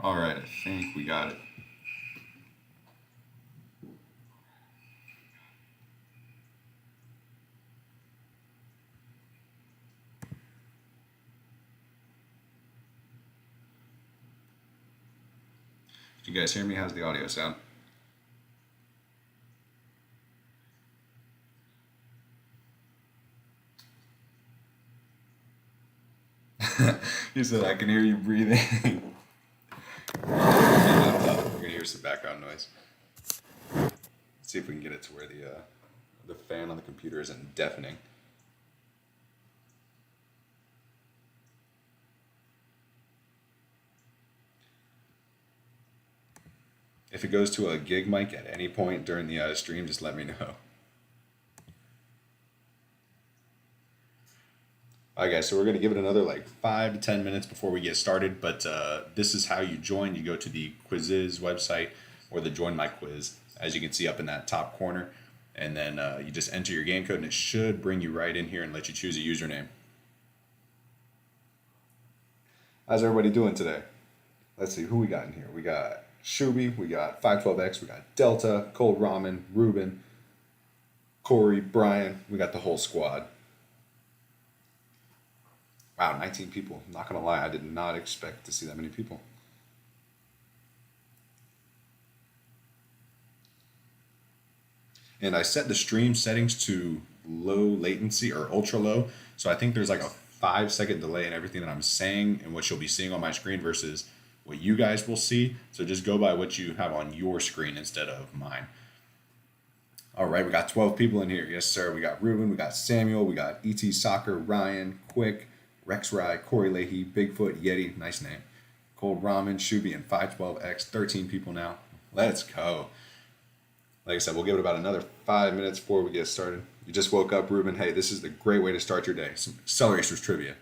All right, I think we got it. Can you guys hear me? How's the audio sound? He said, I can hear you breathing. We're going to hear some background noise. Let's see if we can get it to where the fan on the computer isn't deafening. If it goes to a gig mic at any point during the stream, just let me know. All right, guys, so we're going to give it another like 5 to 10 minutes before we get started, but this is how you join. You go to the quizzes website or the Join My Quiz, as you can see up in that top corner, and then you just enter your game code, and it should bring you right in here and let you choose a username. How's everybody doing today? Let's see who we got in here. We got Shuby, we got 512X, we got Delta, Cold Ramen, Ruben, Corey, Brian. We got the whole squad. Wow, 19 people. Not gonna lie, I did not expect to see that many people. And I set the stream settings to low latency or ultra low. So I think there's like a 5-second delay in everything that I'm saying and what you'll be seeing on my screen versus what you guys will see. So just go by what you have on your screen instead of mine. All right, we got 12 people in here. Yes, sir. We got Ruben, we got Samuel, we got ET Soccer, Ryan, Quick, Rex Rye, Corey Leahy, Bigfoot, Yeti, nice name. Cold Ramen, Shuby, and 512X, 13 people now. Let's go. Like I said, we'll give it about another 5 minutes before we get started. You just woke up, Ruben. Hey, this is the great way to start your day. Some Acceleracers Trivia.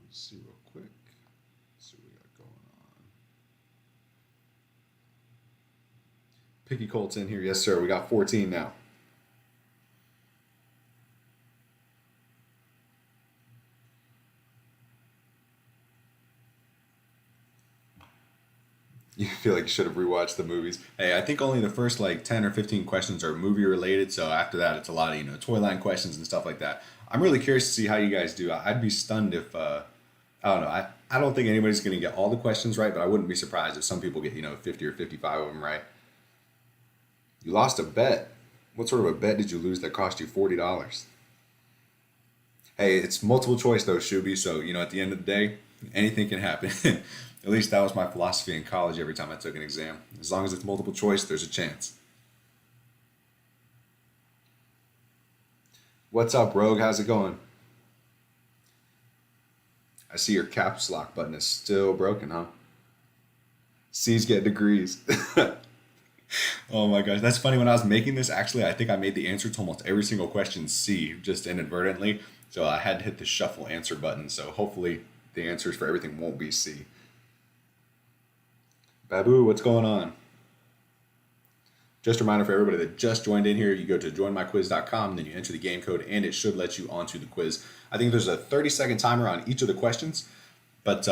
Let's see real quick. Let's see what we got going on. Picky Colt's in here. Yes, sir. We got 14 now. You feel like you should have rewatched the movies. Hey, I think only the first like 10 or 15 questions are movie related. So after that, it's a lot of, toy line questions and stuff like that. I'm really curious to see how you guys do. I'd be stunned if, I don't know. I don't think anybody's going to get all the questions right, but I wouldn't be surprised if some people get, 50 or 55 of them right. You lost a bet. What sort of a bet did you lose that cost you $40? Hey, it's multiple choice though, Shuby. So, at the end of the day, anything can happen. At least that was my philosophy in college every time I took an exam. As long as it's multiple choice, there's a chance. What's up, Rogue? How's it going? I see your caps lock button is still broken, huh? C's get degrees. Oh my gosh, that's funny. When I was making this, actually, I think I made the answer to almost every single question C, just inadvertently. So I had to hit the shuffle answer button. So hopefully the answers for everything won't be C. Babu, what's going on? Just a reminder for everybody that just joined in here, you go to joinmyquiz.com, then you enter the game code, and it should let you onto the quiz. I think there's a 30-second timer on each of the questions, but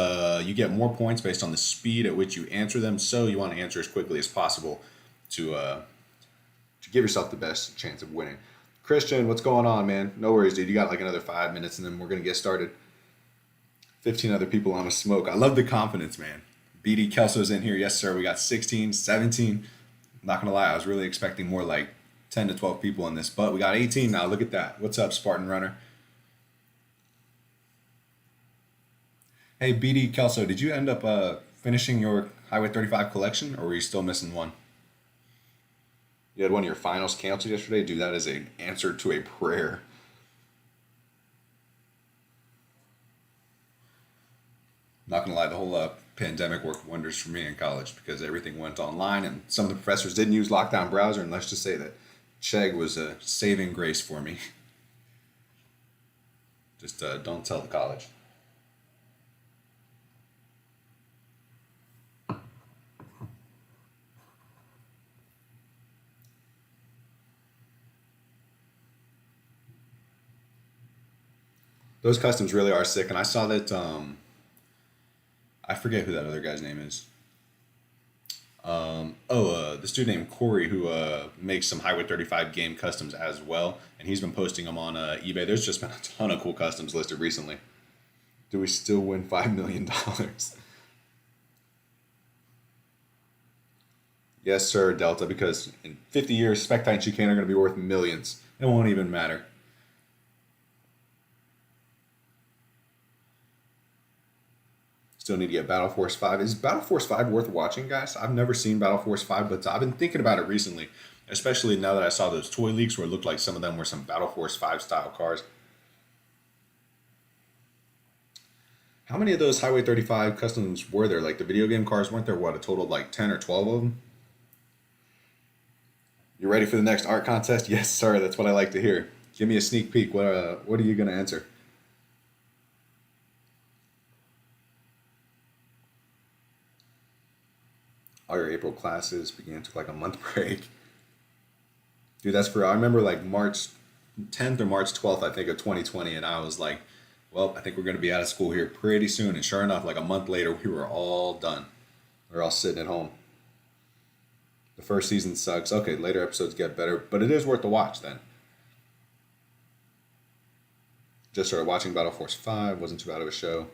you get more points based on the speed at which you answer them, so you want to answer as quickly as possible to give yourself the best chance of winning. Christian, what's going on, man? No worries, dude. You got like another 5 minutes, and then we're going to get started. 15 other people on a smoke. I love the confidence, man. BD Kelso's in here. Yes, sir. We got 16, 17. Not going to lie, I was really expecting more like 10 to 12 people in this, but we got 18 now. Look at that. What's up, Spartan Runner? Hey, BD Kelso, did you end up finishing your Highway 35 collection, or were you still missing one? You had one of your finals canceled yesterday? Dude, that is an answer to a prayer. Not gonna lie, the whole pandemic worked wonders for me in college because everything went online and some of the professors didn't use lockdown browser, and let's just say that Chegg was a saving grace for me. Just don't tell the college. Those customs really are sick, and I saw that I forget who that other guy's name is. This dude named Corey who makes some Highway 35 game customs as well, and he's been posting them on eBay. There's just been a ton of cool customs listed recently. Do we still win $5 million? Yes, sir, Delta, because in 50 years, Spectite and Chicane are going to be worth millions. It won't even matter. Still need to get Battle Force 5. Is Battle Force 5 worth watching, guys? I've never seen Battle Force 5, but I've been thinking about it recently, especially now that I saw those toy leaks where it looked like some of them were some Battle Force 5 style cars. How many of those Highway 35 customs were there? Like the video game cars, weren't there, what, a total of like 10 or 12 of them? You ready for the next art contest? Yes, sir. That's what I like to hear. Give me a sneak peek. What are you going to answer? All your April classes began, took like a month break. Dude, that's for, I remember like March 10th or March 12th, I think, of 2020. And I was like, well, I think we're going to be out of school here pretty soon. And sure enough, like a month later, we were all done. We were all sitting at home. The first season sucks. Okay, later episodes get better, but it is worth the watch then. Just started watching Battle Force 5. Wasn't too bad of a show.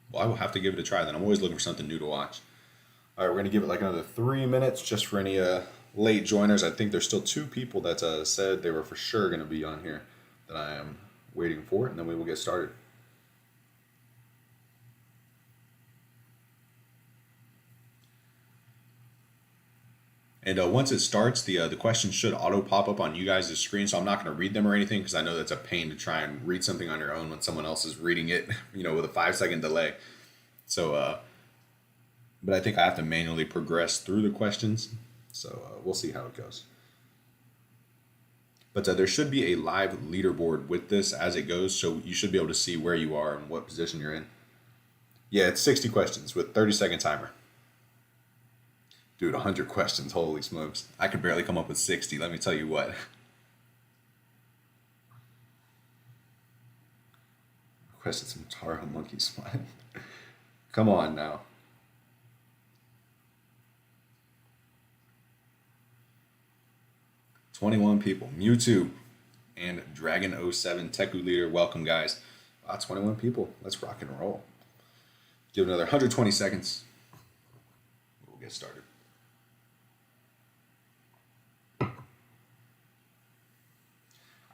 Well, I will have to give it a try then. I'm always looking for something new to watch. All right, we're going to give it like another 3 minutes just for any late joiners. I think there's still 2 people that said they were for sure going to be on here that I am waiting for, and then we will get started. And once it starts, the questions should auto pop up on you guys' screen, so I'm not going to read them or anything because I know that's a pain to try and read something on your own when someone else is reading it, with a 5-second delay. So, but I think I have to manually progress through the questions, so we'll see how it goes. But there should be a live leaderboard with this as it goes, so you should be able to see where you are and what position you're in. Yeah, it's 60 questions with 30-second timer. Dude, 100 questions, holy smokes. I could barely come up with 60, let me tell you what. Requested some Taro monkey slime. Come on now. $21 people. Mewtwo and Dragon07 Teku Leader. Welcome, guys. 21 people. Let's rock and roll. Give it another 120 seconds. We'll get started.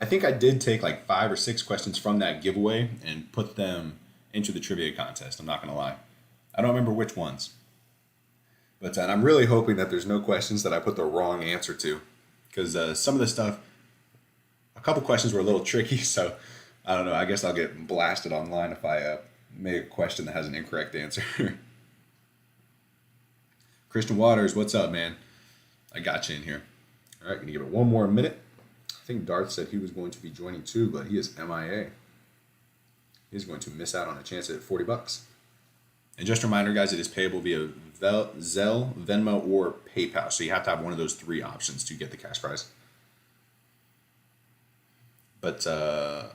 I think I did take like 5 or 6 questions from that giveaway and put them into the trivia contest. I'm not going to lie. I don't remember which ones. But and I'm really hoping that there's no questions that I put the wrong answer to. Because some of the stuff, a couple questions were a little tricky. So I don't know. I guess I'll get blasted online if I make a question that has an incorrect answer. Christian Waters, what's up, man? I got you in here. All right, going to give it one more minute. I think Darth said he was going to be joining too, but he is MIA. He's going to miss out on a chance at $40. And just a reminder, guys, it is payable via Zelle, Venmo, or PayPal. So you have to have one of those 3 options to get the cash prize. But, I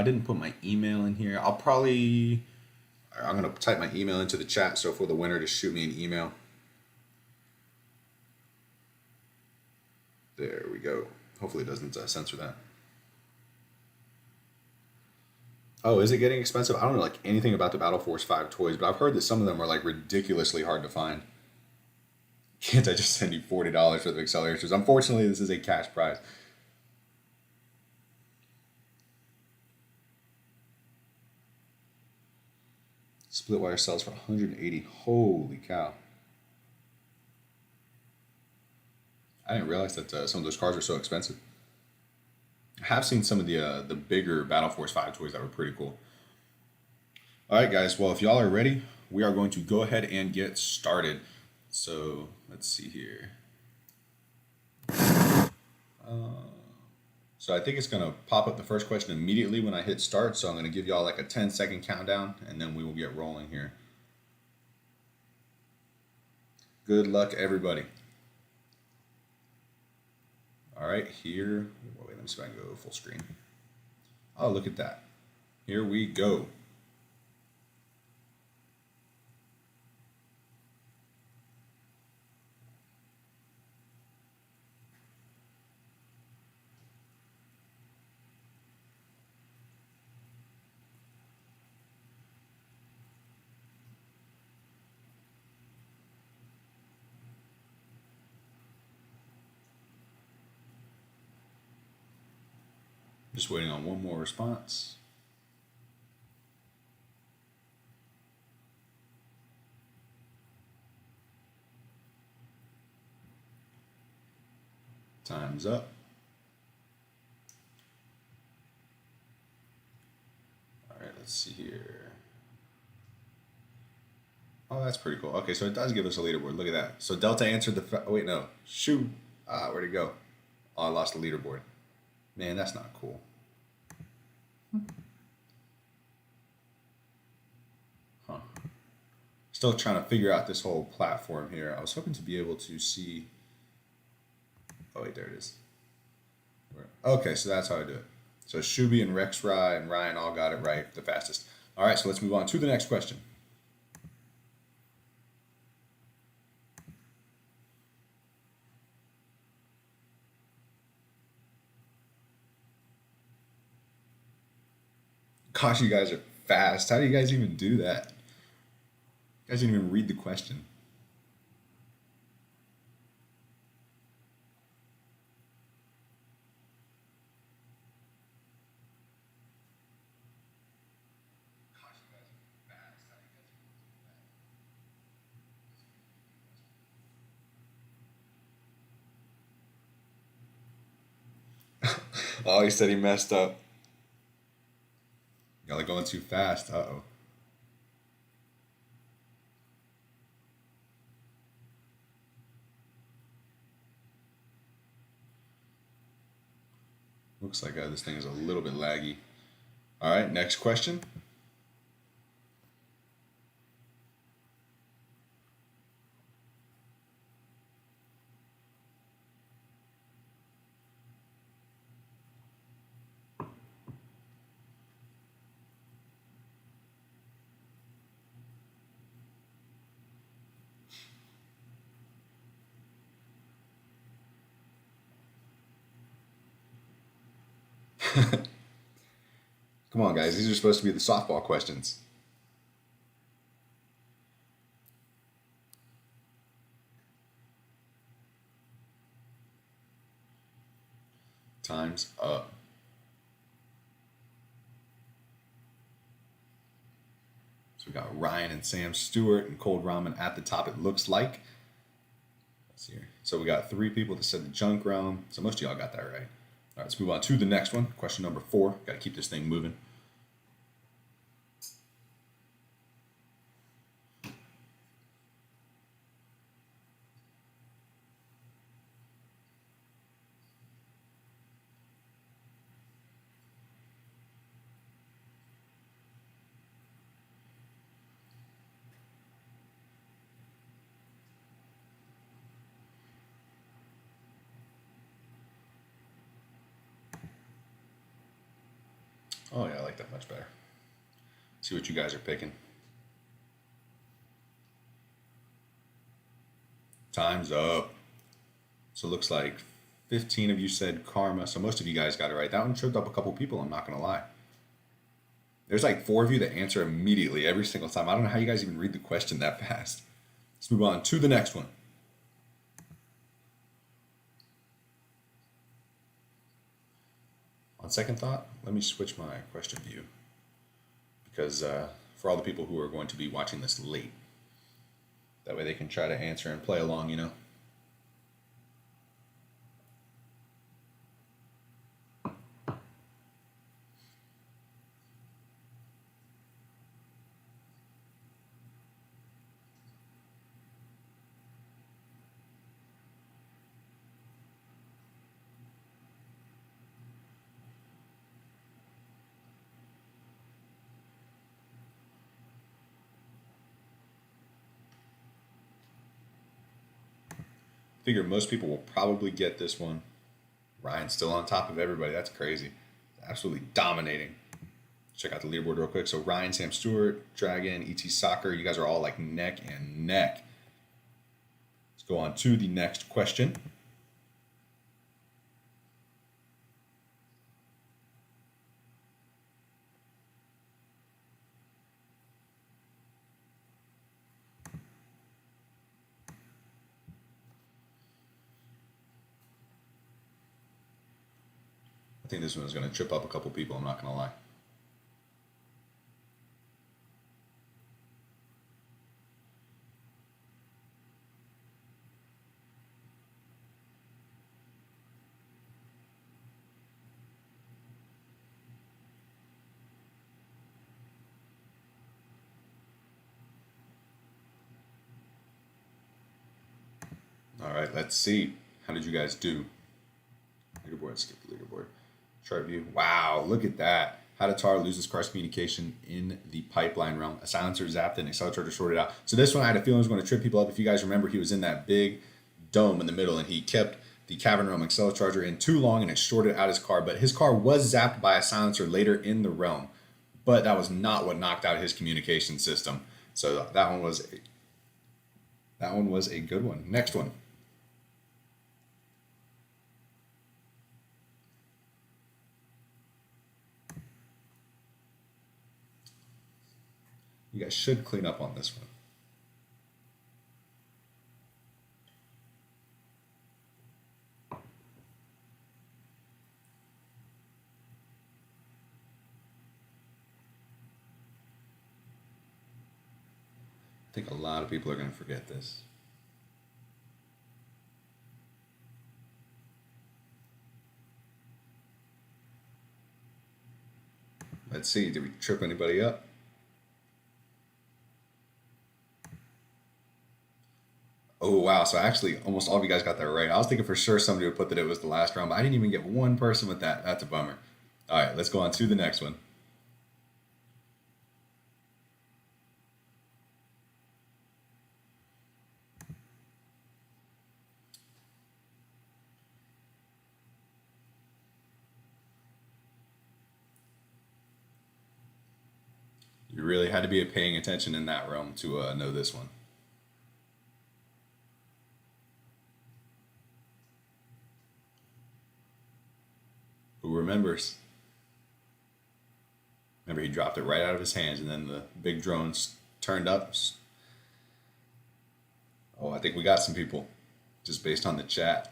didn't put my email in here. I'm going to type my email into the chat. So for the winner to shoot me an email. There we go. Hopefully it doesn't censor that. Oh, is it getting expensive? I don't know like anything about the Battle Force 5 toys, but I've heard that some of them are like ridiculously hard to find. Can't I just send you $40 for the accelerators? Unfortunately, this is a cash prize. Split wire sells for 180. Holy cow. I didn't realize that some of those cars are so expensive. I have seen some of the bigger Battle Force 5 toys that were pretty cool. All right, guys. Well, if y'all are ready, we are going to go ahead and get started. So let's see here. So I think it's going to pop up the first question immediately when I hit start. So I'm going to give y'all like a 10-second countdown, and then we will get rolling here. Good luck, everybody. All right, here. Wait, let me see if I can go full screen. Oh, look at that. Here we go. Just waiting on one more response. Time's up. All right, let's see here. Oh, that's pretty cool. Okay, so it does give us a leaderboard. Look at that. So Delta answered the... Oh, wait, no. Shoot. Where'd it go? Oh, I lost the leaderboard. Man, that's not cool. Huh. Still trying to figure out this whole platform here. I was hoping to be able to see... Oh, wait, there it is. Okay, so that's how I do it. So Shuby and Rex Rye and Ryan all got it right the fastest. All right, so let's move on to the next question. Gosh, you guys are fast. How do you guys even do that? You guys didn't even read the question. Oh, he said he messed up. Y'all are going too fast. Uh-oh. Looks like this thing is a little bit laggy. All right, next question. Come on, guys. These are supposed to be the softball questions. Time's up. So we got Ryan and Sam Stewart and Cold Ramen at the top, it looks like. Let's see here. So we got 3 people that said the junk realm. So most of y'all got that right. All right, let's move on to the next one. Question number 4. Got to keep this thing moving. Oh, yeah, I like that much better. See what you guys are picking. Time's up. So it looks like 15 of you said Karma. So most of you guys got it right. That one tripped up a couple people, I'm not going to lie. There's like 4 of you that answer immediately every single time. I don't know how you guys even read the question that fast. Let's move on to the next one. On second thought, let me switch my question view because for all the people who are going to be watching this late, that way they can try to answer and play along, you know. Figure most people will probably get this one. Ryan's still on top of everybody. That's crazy. Absolutely dominating. Check out the leaderboard real quick. So Ryan, Sam Stewart, Dragon, ET Soccer, you guys are all like neck and neck. Let's go on to the next question. I think this one is going to trip up a couple people, I'm not going to lie. All right, let's see. How did you guys do? Leaderboard, skip the leaderboard. Chart view. Wow, look at that. How did Tar lose his car's communication in the pipeline realm? A silencer zapped and Accelerator sorted out. So this one I had a feeling was going to trip people up. If you guys remember, he was in that big dome in the middle and he kept the cavern realm Accelerator in too long and it shorted out his car. But his car was zapped by a silencer later in the realm. But that was not what knocked out his communication system. So that one was a good one. Next one. You guys should clean up on this one. I think a lot of people are going to forget this. Let's see, did we trip anybody up? Oh, wow. So actually, almost all of you guys got that right. I was thinking for sure somebody would put that it was the last round, but I didn't even get one person with that. That's a bummer. All right, let's go on to the next one. You really had to be paying attention in that realm to know this one. Who remembers? Remember, he dropped it right out of his hands, and then the big drones turned up. Oh, I think we got some people just based on the chat.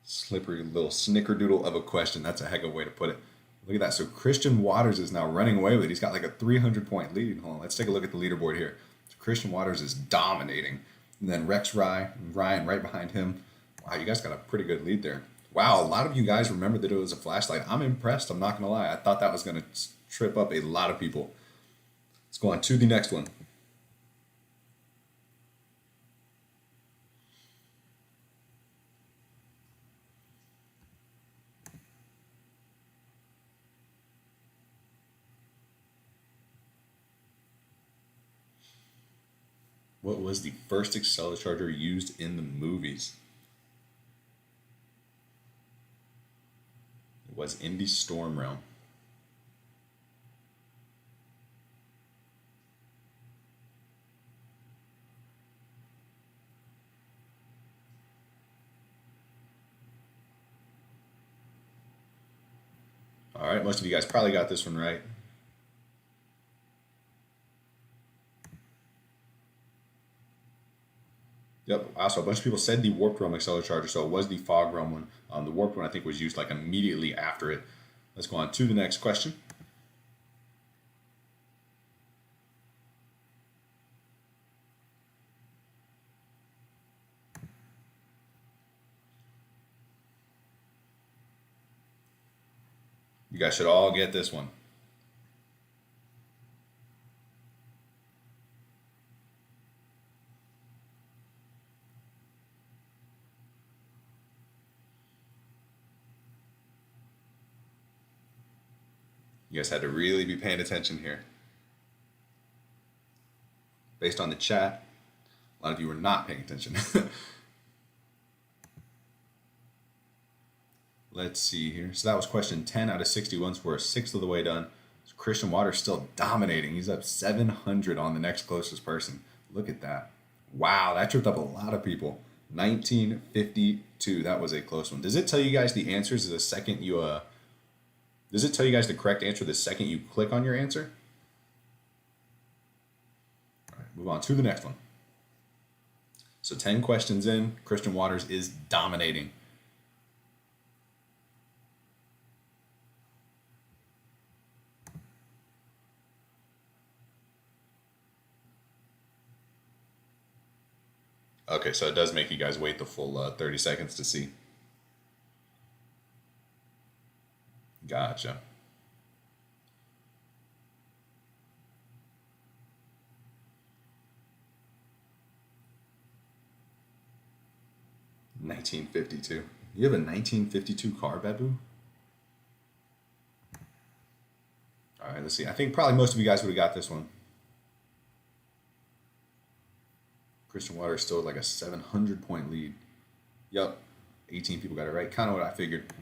Slippery little snickerdoodle of a question. That's a heck of a way to put it. Look at that. So Christian Waters is now running away with it. He's got like a 300-point lead. Hold on, let's take a look at the leaderboard here. So Christian Waters is dominating. And then Ryan right behind him. Wow, you guys got a pretty good lead there. Wow, a lot of you guys remember that it was a flashlight. I'm impressed. I'm not going to lie. I thought that was going to trip up a lot of people. Let's go on to the next one. What was the first Accelerator used in the movies? It was in the Storm Realm. All All right, most of you guys probably got this one right. Yep. Also, a bunch of people said the warped realm Acceleracharger, so it was the fog realm one. The warped one I think was used like immediately after it. Let's go on to the next question. You guys should all get this one. You guys had to really be paying attention here. Based on the chat, a lot of you were not paying attention. Let's see here. So that was question 10 out of 61, so we're a sixth of the way done. So Christian Waters still dominating. He's up 700 on the next closest person. Look at that. Wow, that tripped up a lot of people. 1952. That was a close one. Does it tell you guys the answers the second you does it tell you guys the correct answer the second you click on your answer? All right, move on to the next one. So 10 questions in, Christian Waters is dominating. Okay, so it does make you guys wait the full 30 seconds to see. Gotcha. $19.52. You have a 1952 car, Babu? All right, let's see. I think probably most of you guys would have got this one. Christian Waters still like a 700-point lead. Yup, 18 people got it right. Kind of what I figured.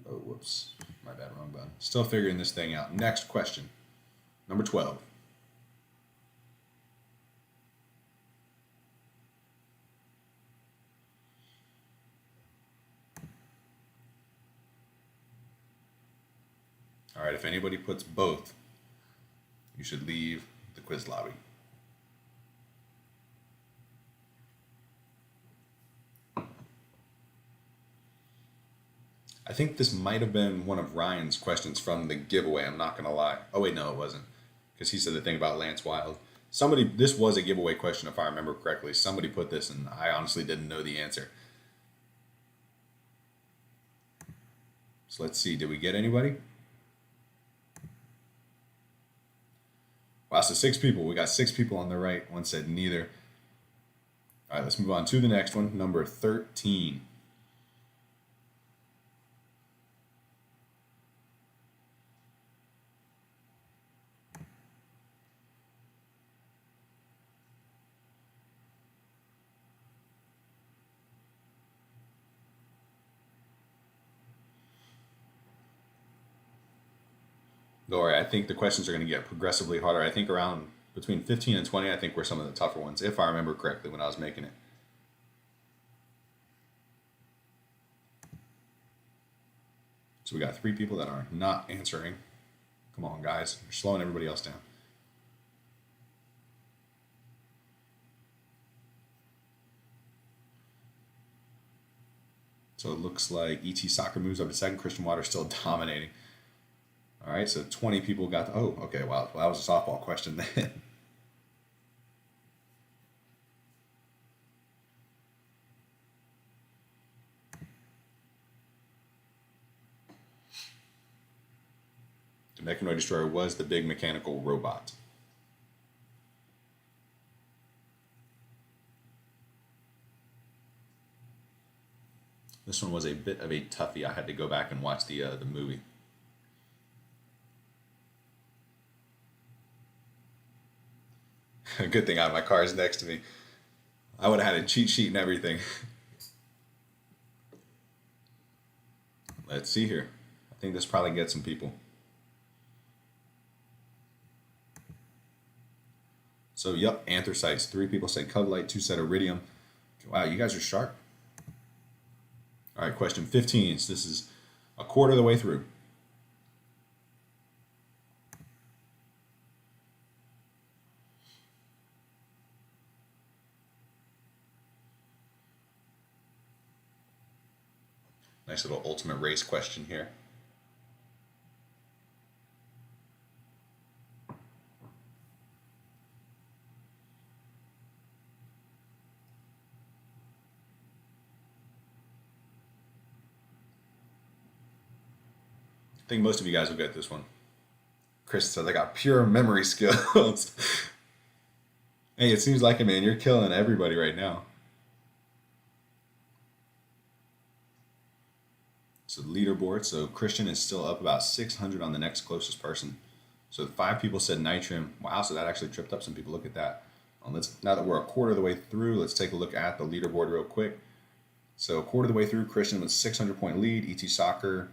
Oh, whoops. My bad, wrong button. Still figuring this thing out. Next question. Number 12. All right, if anybody puts both, you should leave the quiz lobby. I think this might have been one of Ryan's questions from the giveaway. I'm not going to lie. Oh, wait, no, it wasn't. Because he said the thing about Lance Wild. This was a giveaway question if I remember correctly. Somebody put this and I honestly didn't know the answer. So let's see. Did we get anybody? Wow, so 6 people. We got 6 people on the right. One said neither. All right, let's move on to the next one. Number 13. Don't worry, I think the questions are going to get progressively harder. I think around between 15 and 20, I think were some of the tougher ones, if I remember correctly when I was making it. So we got 3 people that are not answering. Come on, guys. You're slowing everybody else down. So it looks like ET Soccer moves up to second. Christian Waters still dominating. All right, so 20 people got the, oh, okay, wow. Well, that was a softball question then. The Mechanoid Destroyer was the big mechanical robot. This one was a bit of a toughie. I had to go back and watch the movie. Good thing my car is next to me. I would have had a cheat sheet and everything. Let's see here. I think this probably gets some people. So, yep, anthracites. 3 people said Cubelite, 2 said iridium. Wow, you guys are sharp. All right, question 15. So this is a quarter of the way through. Nice little ultimate race question here. I think most of you guys will get this one. Chris says I got pure memory skills. Hey, it seems like it, man. You're killing everybody right now. So the leaderboard. So Christian is still up about 600 on the next closest person. So 5 people said Nitrium. Wow, so that actually tripped up some people. Look at that. Now that we're a quarter of the way through, let's take a look at the leaderboard real quick. So a quarter of the way through, Christian with 600-point lead. ET Soccer,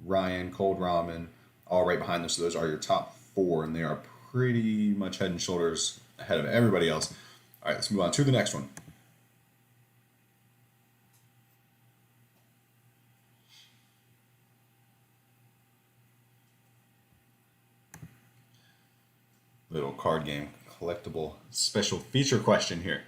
Ryan, Cold Ramen, all right behind them. So those are your top 4, and they are pretty much head and shoulders ahead of everybody else. All right, let's move on to the next one. Little card game collectible special feature question here.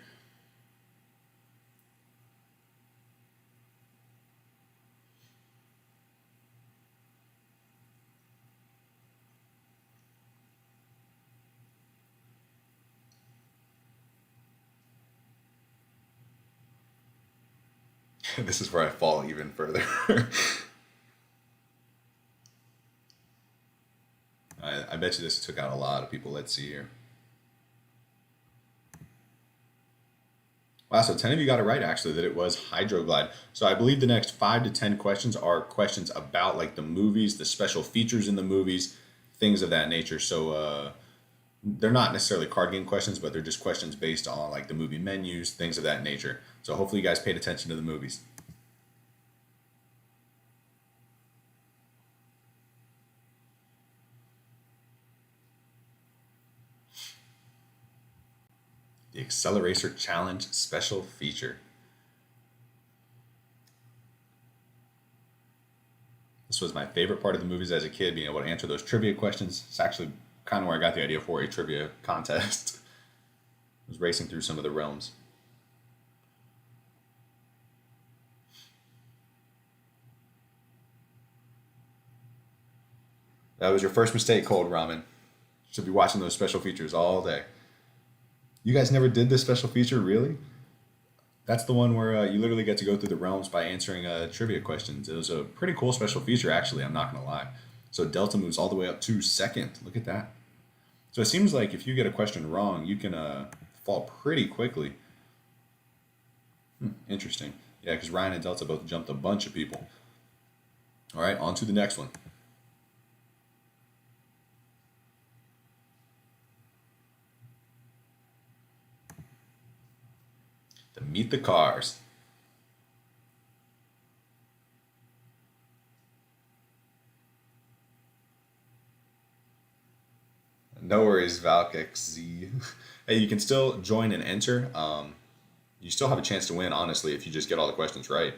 This is where I fall even further. I bet you this took out a lot of people. Let's see here. Wow, so 10 of you got it right, actually, that it was Hydroglide. So I believe the next 5 to 10 questions are questions about like the movies, the special features in the movies, things of that nature. So they're not necessarily card game questions, but they're just questions based on like the movie menus, things of that nature. So hopefully you guys paid attention to the movies. The Accelerator Challenge special feature. This was my favorite part of the movies as a kid, being able to answer those trivia questions. It's actually kind of where I got the idea for a trivia contest. I was racing through some of the realms. That was your first mistake, Cold Ramen. Should be watching those special features all day. You guys never did this special feature, really? That's the one where you literally get to go through the realms by answering trivia questions. It was a pretty cool special feature, actually, I'm not going to lie. So Delta moves all the way up to 2nd. Look at that. So it seems like if you get a question wrong, you can fall pretty quickly. Interesting. Yeah, because Ryan and Delta both jumped a bunch of people. All right, on to the next one. To meet the cars. No worries, ValkXZ. Hey, you can still join and enter. You still have a chance to win, honestly, if you just get all the questions right.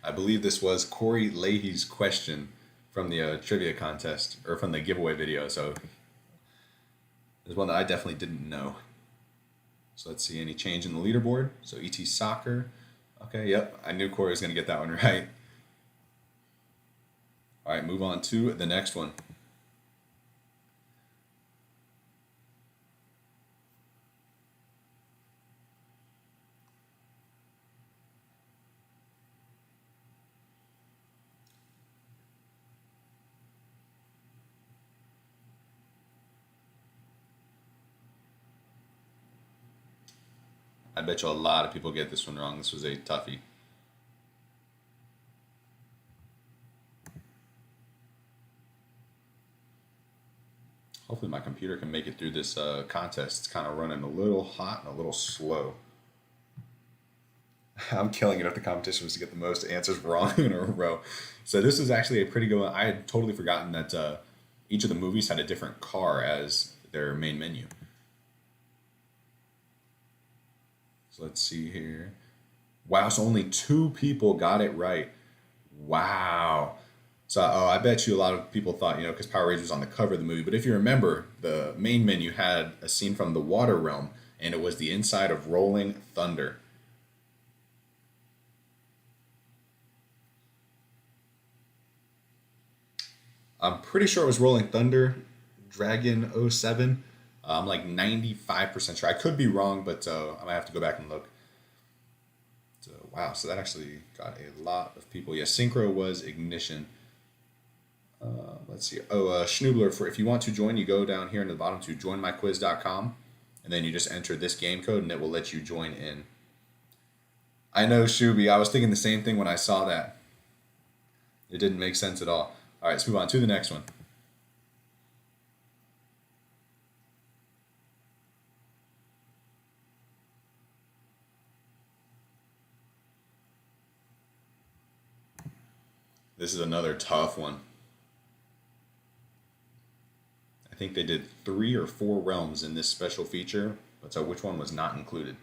I believe this was Corey Leahy's question from the trivia contest, or from the giveaway video, so there's one that I definitely didn't know. So let's see, any change in the leaderboard? So ET Soccer. Okay, yep, I knew Corey was going to get that one right. All right, move on to the next one. I bet you a lot of people get this one wrong. This was a toughie. Hopefully my computer can make it through this contest. It's kind of running a little hot and a little slow. I'm killing it if the competition was to get the most answers wrong in a row. So this is actually a pretty good one. I had totally forgotten that each of the movies had a different car as their main menu. So let's see here. Wow, so only 2 people got it right. Wow. So, I bet you a lot of people thought, because Power Rangers was on the cover of the movie. But if you remember, the main menu had a scene from the Water Realm, and it was the inside of Rolling Thunder. I'm pretty sure it was Rolling Thunder, Dragon '07. I'm like 95% sure. I could be wrong, but I might have to go back and look. So, wow, so that actually got a lot of people. Yeah, Synchro was Ignition. Let's see. Oh, Schnoobler, if you want to join, you go down here in the bottom to joinmyquiz.com, and then you just enter this game code, and it will let you join in. I know, Shuby. I was thinking the same thing when I saw that. It didn't make sense at all. All right, let's move on to the next one. This is another tough one. I think they did 3 or 4 realms in this special feature, but so which one was not included?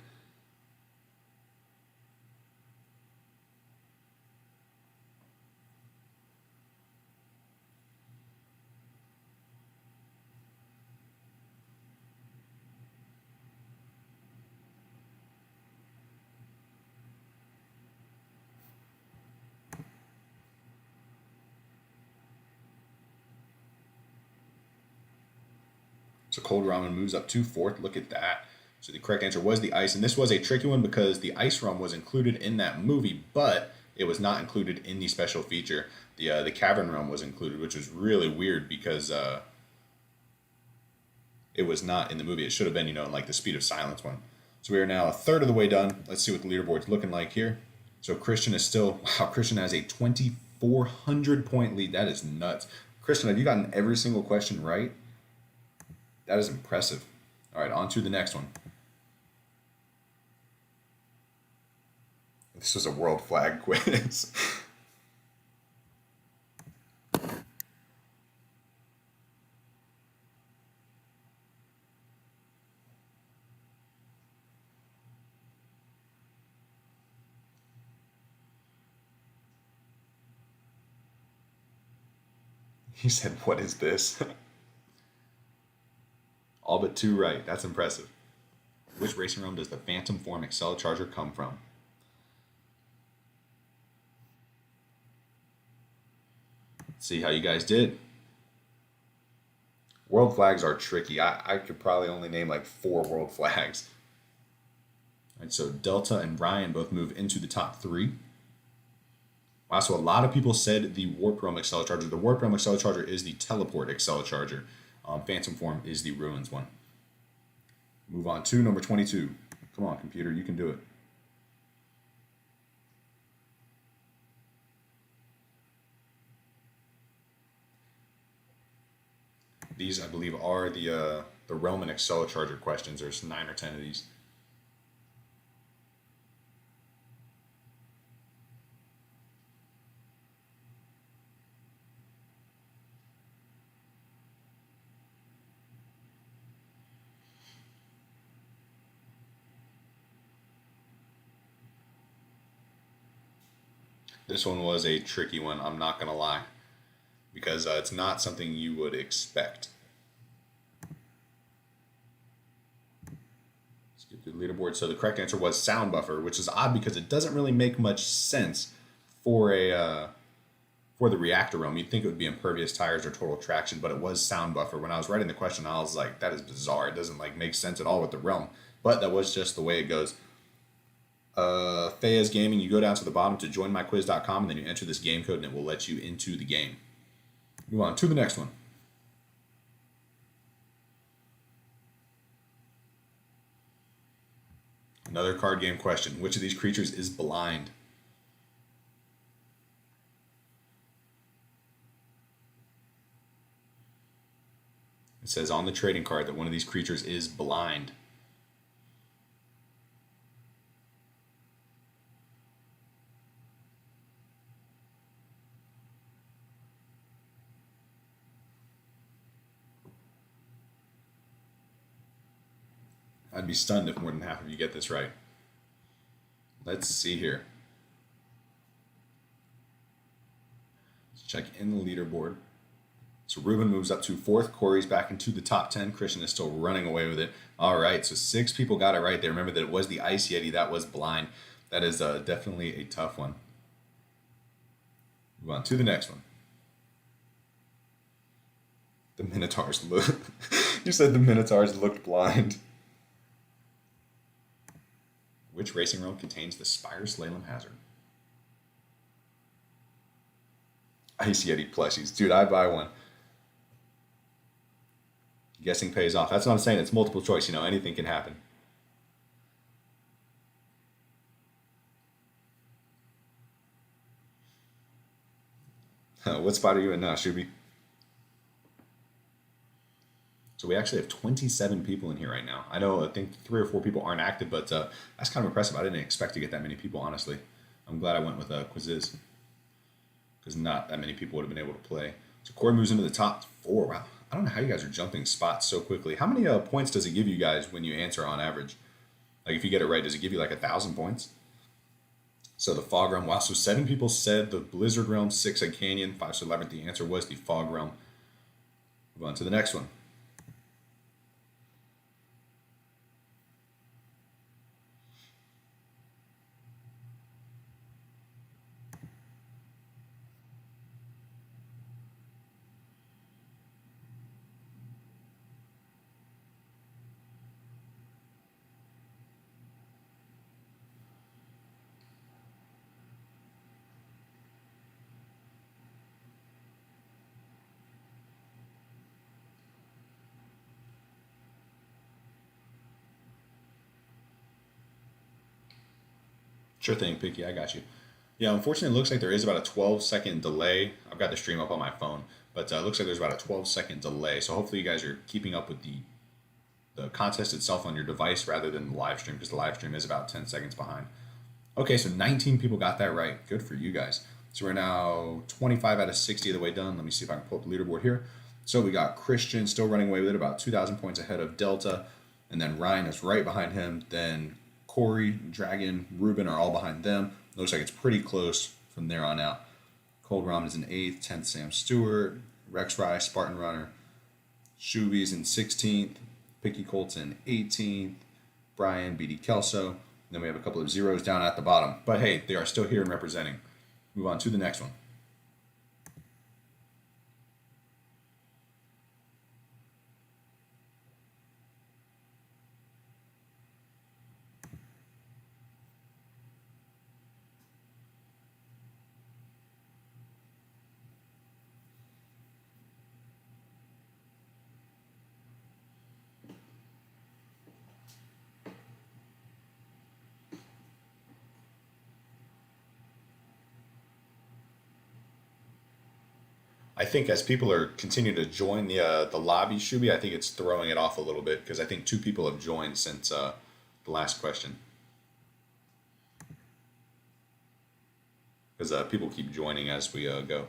So Cold Ramen moves up to 4th. Look at that. So the correct answer was the ice, and this was a tricky one because the ice realm was included in that movie, but it was not included in the special feature. The cavern realm was included, which was really weird because it was not in the movie. It should have been, in like the Speed of Silence one. So we are now a third of the way done. Let's see what the leaderboard's looking like here. So Christian is still, wow, Christian has a 2,400 point lead. That is nuts. Christian, have you gotten every single question right? That is impressive. All right, on to the next one. This is a world flag quiz. He said, "What is this?" All but 2 right. That's impressive. Which racing realm does the Phantom Form Acceleracharger come from? Let's see how you guys did. World flags are tricky. I could probably only name like 4 world flags. All right, so Delta and Ryan both move into the top 3. Wow, so a lot of people said the Warp Realm Acceleracharger. The Warp Realm Acceleracharger is the Teleport Acceleracharger. Phantom Form is the Ruins one. Move on to number 22. Come on, computer, you can do it. These, I believe, are the Realm and Acceleracharger questions. There's 9 or 10 of these. This one was a tricky one, I'm not going to lie, because it's not something you would expect. Let's get through the leaderboard. So the correct answer was Sound Buffer, which is odd because it doesn't really make much sense for for the reactor realm. You'd think it would be Impervious Tires or Total Traction, but it was Sound Buffer. When I was writing the question, I was like, that is bizarre. It doesn't make sense at all with the realm, but that was just the way it goes. Fayez Gaming, you go down to the bottom to joinmyquiz.com, and then you enter this game code, and it will let you into the game. Move on to the next one. Another card game question. Which of these creatures is blind? It says on the trading card that one of these creatures is blind. I'd be stunned if more than half of you get this right. Let's see here. check in the leaderboard. So Ruben moves up to 4th. Corey's back into the top 10. Christian is still running away with it. All right, so 6 people got it right there. Remember that it was the Ice Yeti. That was blind. That is definitely a tough one. Move on to the next one. The Minotaurs look. You said the Minotaurs looked blind. Which racing realm contains the Spire Slalom Hazard? Ice Yeti plushies. Dude, I'd buy one. Guessing pays off. That's what I'm saying. It's multiple choice. You know, anything can happen. What spot are you in now, Shuby? So we actually have 27 people in here right now. I think 3 or 4 people aren't active, but that's kind of impressive. I didn't expect to get that many people, honestly. I'm glad I went with quizzes because not that many people would have been able to play. So Corey moves into the top 4. Wow. I don't know how you guys are jumping spots so quickly. How many points does it give you guys when you answer on average? Like if you get it right, does it give you like 1,000 points? So the Fog Realm. Wow, so 7 people said the Blizzard Realm, 6 said Canyon, 5 said Labyrinth. The answer was the Fog Realm. Move on to the next one. Sure thing, Picky. I got you. Yeah, unfortunately, it looks like there is about a 12-second delay. I've got the stream up on my phone, but it looks like there's about a 12-second delay. So hopefully you guys are keeping up with the contest itself on your device rather than the live stream, because the live stream is about 10 seconds behind. Okay, so 19 people got that right. Good for you guys. So we're now 25 out of 60 of the way done. Let me see if I can pull up the leaderboard here. So we got Christian still running away with it, about 2,000 points ahead of Delta. And then Ryan is right behind him. Then Corey, Dragon, Ruben are all behind them. Looks like it's pretty close from there on out. Cold Ramen is in 8th, 10th Sam Stewart, Rex Rye, Spartan Runner, Shuby's in 16th, Picky Colt's in 18th, Brian, BD Kelso. Then we have a couple of zeros down at the bottom. But hey, they are still here and representing. Move on to the next one. I think as people are continuing to join the lobby, Shuby, I think it's throwing it off a little bit because I think 2 people have joined since the last question. Because people keep joining as we go.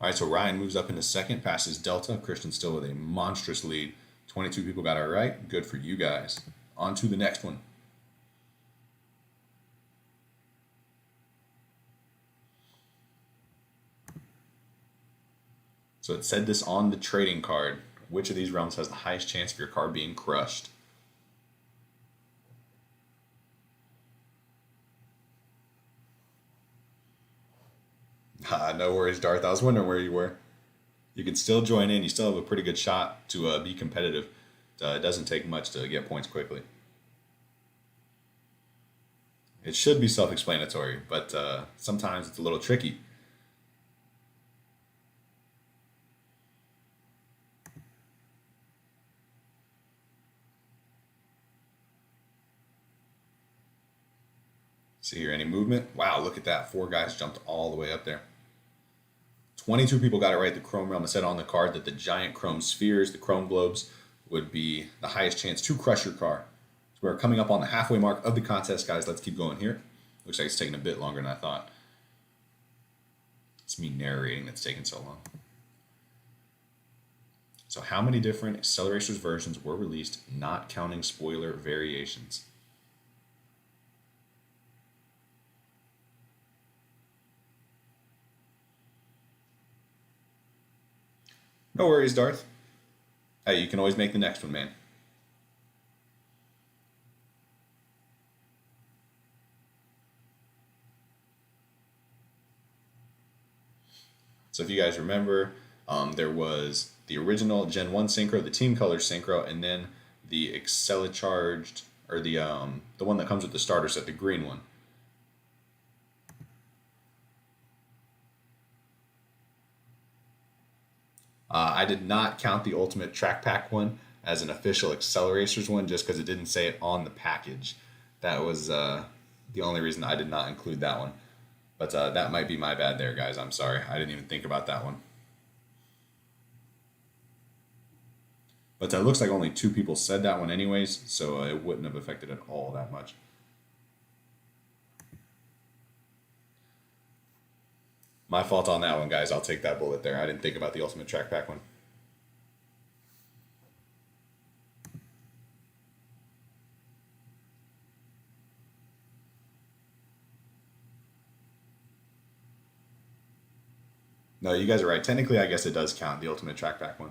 All right, so Ryan moves up into 2nd, passes Delta. Christian still with a monstrous lead. 22 people got it right. Good for you guys. On to the next one. So it said this on the trading card. Which of these realms has the highest chance of your car being crushed? No worries, Darth. I was wondering where you were. You can still join in. You still have a pretty good shot to be competitive. It doesn't take much to get points quickly. It should be self-explanatory, but sometimes it's a little tricky. See here, any movement? Wow, look at that. 4 guys jumped all the way up there. 22 people got it right. The Chrome Realm. It said on the card that the giant chrome spheres, the chrome globes, would be the highest chance to crush your car. So we're coming up on the halfway mark of the contest, guys. Let's keep going here. Looks like it's taking a bit longer than I thought. It's me narrating that's taking so long. So how many different Acceleracers versions were released, not counting spoiler variations? No worries, Darth. Hey, you can always make the next one, man. So if you guys remember, there was the original Gen 1 Synchro, the Team Color Synchro, and then the Acceleracharged, or the one that comes with the starter set, the green one. I did not count the Ultimate Track Pack one as an official Acceleracers one just because it didn't say it on the package. That was the only reason I did not include that one. But that might be my bad there, guys. I'm sorry. I didn't even think about that one. But it looks like only 2 people said that one anyways, so it wouldn't have affected it all that much. My fault on that one, guys. I'll take that bullet there. I didn't think about the Ultimate Track Pack one. No, you guys are right. Technically, I guess it does count, the Ultimate Track Pack one.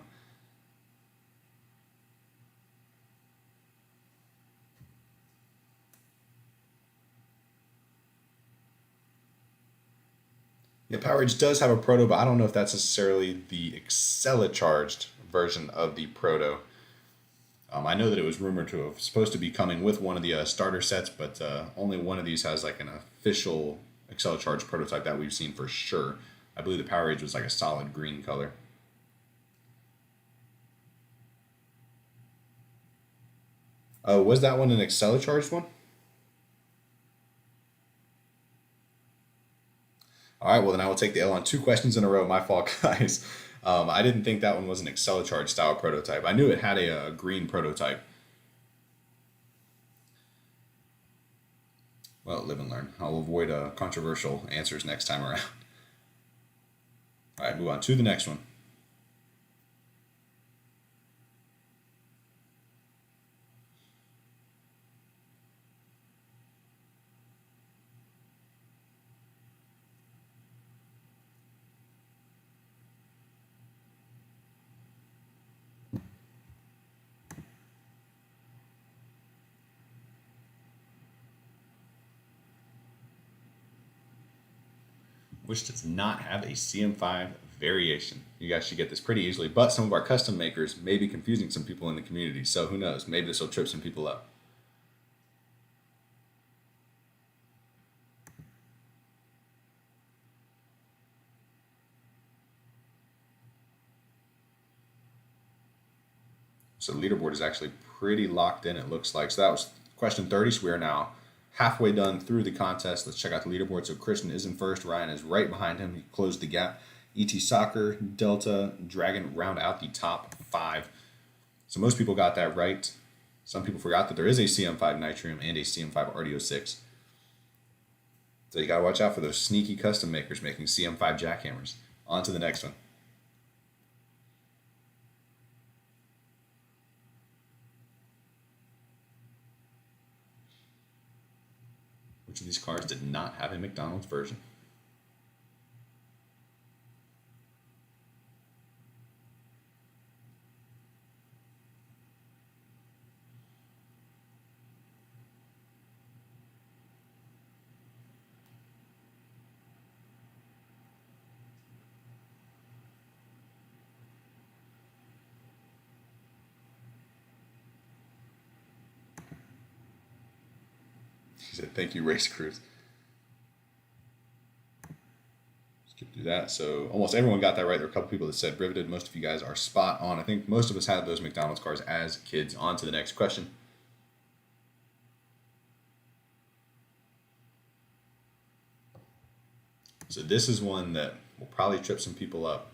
Yeah, Power Age does have a proto, but I don't know if that's necessarily the Acceleracharged version of the proto. I know that it was rumored to have supposed to be coming with one of the starter sets, but only one of these has like an official Acceleracharged prototype that we've seen for sure. I believe the Power Age was like a solid green color. Was that one an Acceleracharged one? All right, well then I will take the L on 2 questions in a row. My fault, guys. I didn't think that one was an Acceleracharged style prototype. I knew it had a green prototype. Well, live and learn. I'll avoid controversial answers next time around. All right, move on to the next one. Which does not have a CM5 variation. You guys should get this pretty easily, but some of our custom makers may be confusing some people in the community, so who knows? Maybe this will trip some people up. So the leaderboard is actually pretty locked in, it looks like. So that was question 30, so we are now halfway done through the contest. Let's check out the leaderboard. So Christian is in first. Ryan is right behind him. He closed the gap. ET Soccer, Delta, Dragon round out the top 5. So most people got that right. Some people forgot that there is a CM5 Nitrium and a CM5 RDO6. So you got to watch out for those sneaky custom makers making CM5 jackhammers. On to the next one. Which of these cars did not have a McDonald's version? He said, thank you, Race Crews. Skip through that. So almost everyone got that right. There were a couple people that said riveted. Most of you guys are spot on. I think most of us had those McDonald's cars as kids. On to the next question. So this is one that will probably trip some people up.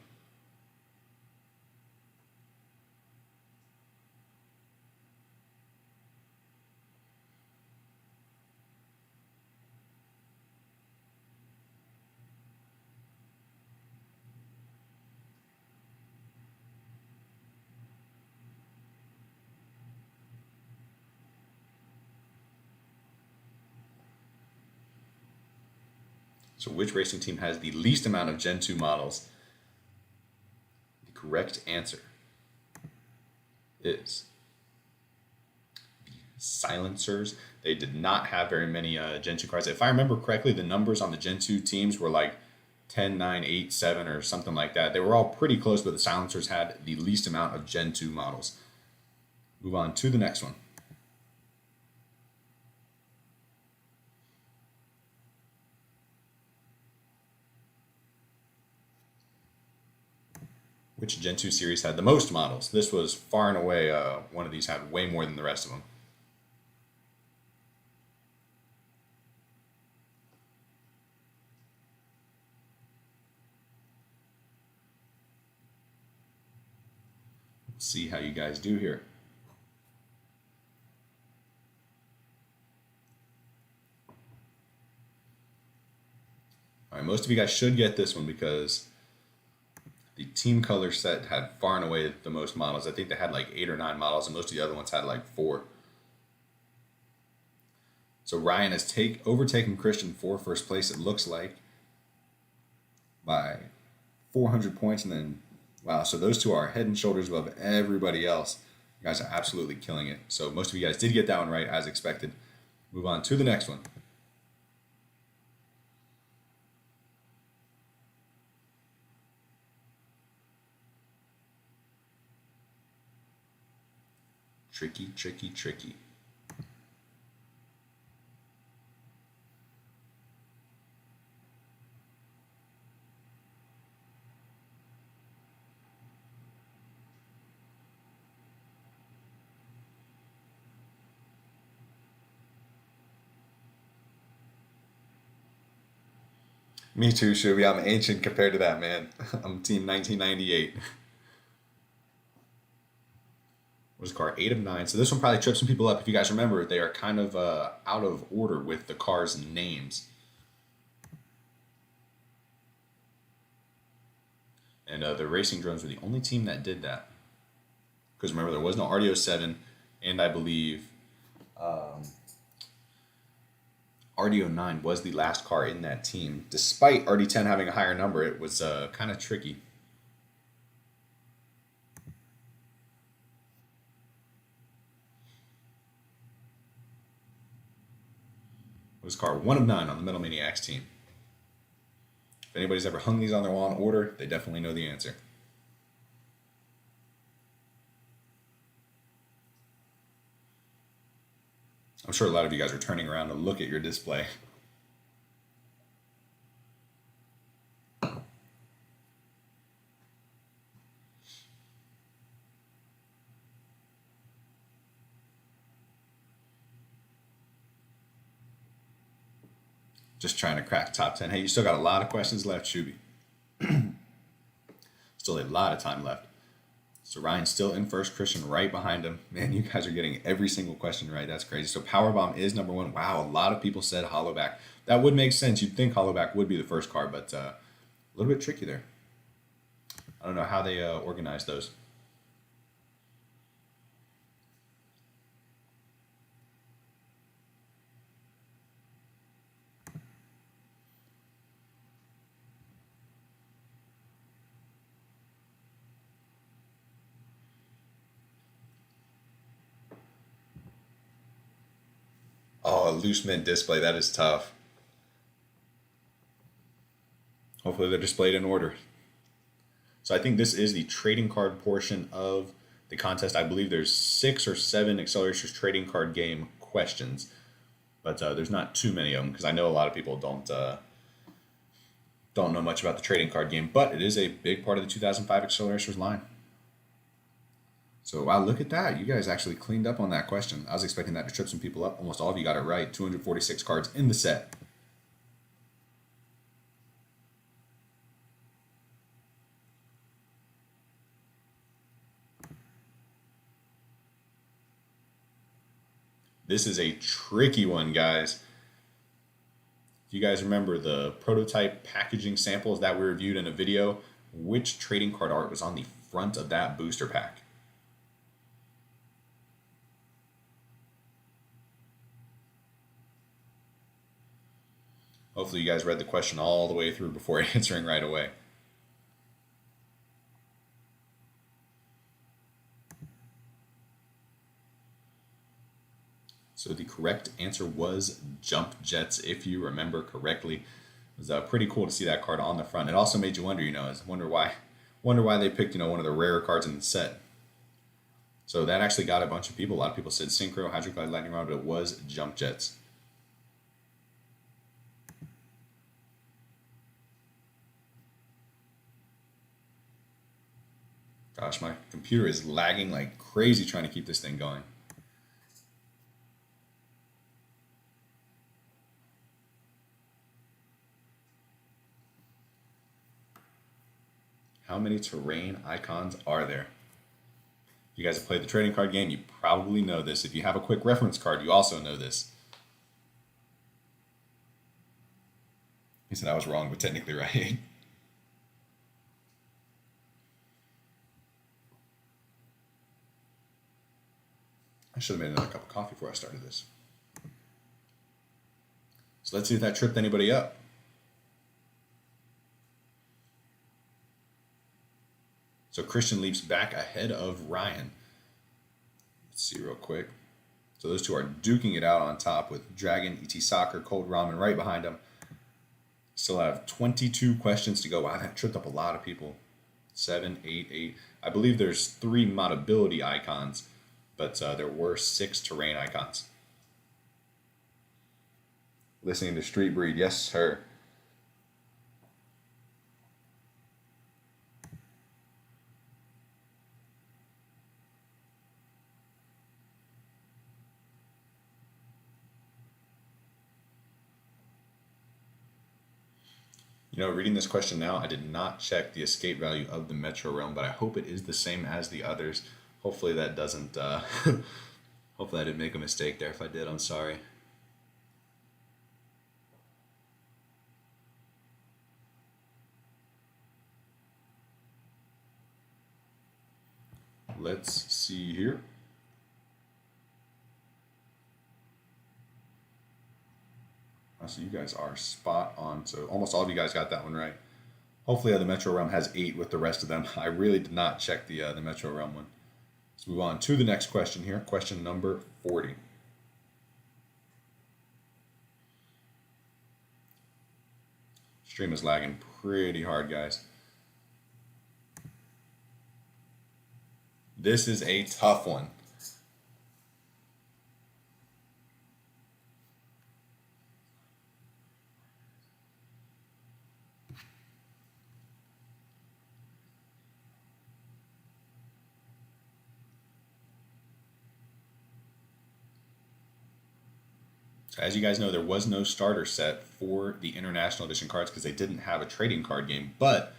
So which racing team has the least amount of Gen 2 models? The correct answer is Silencers. They did not have very many Gen 2 cards. If I remember correctly, the numbers on the Gen 2 teams were like 10, 9, 8, 7, or something like that. They were all pretty close, but the Silencers had the least amount of Gen 2 models. Move on to the next one. Which Gen 2 series had the most models? This was far and away, one of these had way more than the rest of them. See how you guys do here. All right, most of you guys should get this one because the team color set had far and away the most models. I think they had like 8 or 9 models, and most of the other ones had like 4. So Ryan has overtaken Christian for first place, it looks like, by 400 points, and then wow, so those two are head and shoulders above everybody else. You guys are absolutely killing it. So most of you guys did get that one right as expected. Move on to the next one. Tricky, tricky, tricky. Me too, Shuby. I'm ancient compared to that, man. I'm team 1998. What is car 8 of 9? So this one probably trips some people up. If you guys remember, they are kind of out of order with the cars' names. And the Racing Drones were the only team that did that. Because remember, there was no RDO7, and I believe RDO9 was the last car in that team. Despite RD10 having a higher number, it was kind of tricky. It was car 1 of 9 on the Metal Maniacs team. If anybody's ever hung these on their wall in order, they definitely know the answer. I'm sure a lot of you guys are turning around to look at your display. Just trying to crack top 10. Hey, you still got a lot of questions left, Shuby. Still a lot of time left. So Ryan's still in first, Christian right behind him. Man, you guys are getting every single question right. That's crazy. So Powerbomb is number 1. Wow, a lot of people said Hollowback. That would make sense. You'd think Hollowback would be the first car, but a little bit tricky there. I don't know how they organized those. Oh, a loose mint display. That is tough. Hopefully they're displayed in order. So I think this is the trading card portion of the contest. I believe there's 6 or 7 Acceleracers trading card game questions, but there's not too many of them because I know a lot of people don't know much about the trading card game, but it is a big part of the 2005 Acceleracers line. So wow, look at that. You guys actually cleaned up on that question. I was expecting that to trip some people up. Almost all of you got it right. 246 cards in the set. This is a tricky one, guys. If you guys remember the prototype packaging samples that we reviewed in a video, which trading card art was on the front of that booster pack? Hopefully you guys read the question all the way through before answering right away. So the correct answer was Jump Jets, if you remember correctly. It was pretty cool to see that card on the front. It also made you wonder, wonder why they picked, one of the rarer cards in the set. So that actually got a bunch of people. A lot of people said Synchro, Hydroglide, Lightning Rod, but it was Jump Jets. Gosh, my computer is lagging like crazy trying to keep this thing going. How many terrain icons are there? If you guys have played the trading card game, you probably know this. If you have a quick reference card, you also know this. He said I was wrong, but technically right. I should have made another cup of coffee before I started this. So let's see if that tripped anybody up. So Christian leaps back ahead of Ryan. Let's see real quick. So those two are duking it out on top with Dragon, ET Soccer, Cold Ramen right behind them. Still have 22 questions to go. Wow, that tripped up a lot of people. 7, 8, 8. I believe there's 3 modability icons, but there were 6 terrain icons. Listening to Street Breed, yes, sir. Reading this question now, I did not check the escape value of the Metro Realm, but I hope it is the same as the others. Hopefully that doesn't, hopefully I didn't make a mistake there. If I did, I'm sorry. Let's see here. So you guys are spot on. So almost all of you guys got that one right. Hopefully the Metro Realm has 8 with the rest of them. I really did not check the Metro Realm one. Let's move on to the next question here. Question number 40. Stream is lagging pretty hard, guys. This is a tough one. So as you guys know, there was no starter set for the International Edition cards because they didn't have a trading card game, but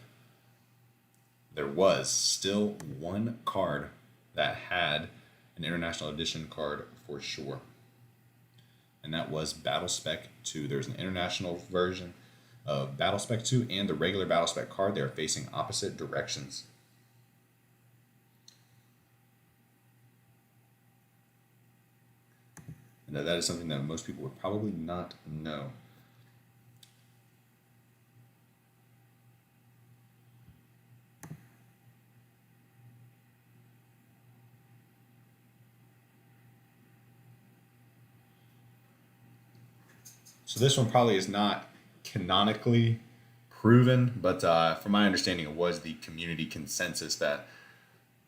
there was still one card that had an International Edition card for sure. And that was Battle Spec 2. There's an international version of Battle Spec 2 and the regular Battle Spec card. They are facing opposite directions. And that is something that most people would probably not know. So this one probably is not canonically proven, but from my understanding, it was the community consensus that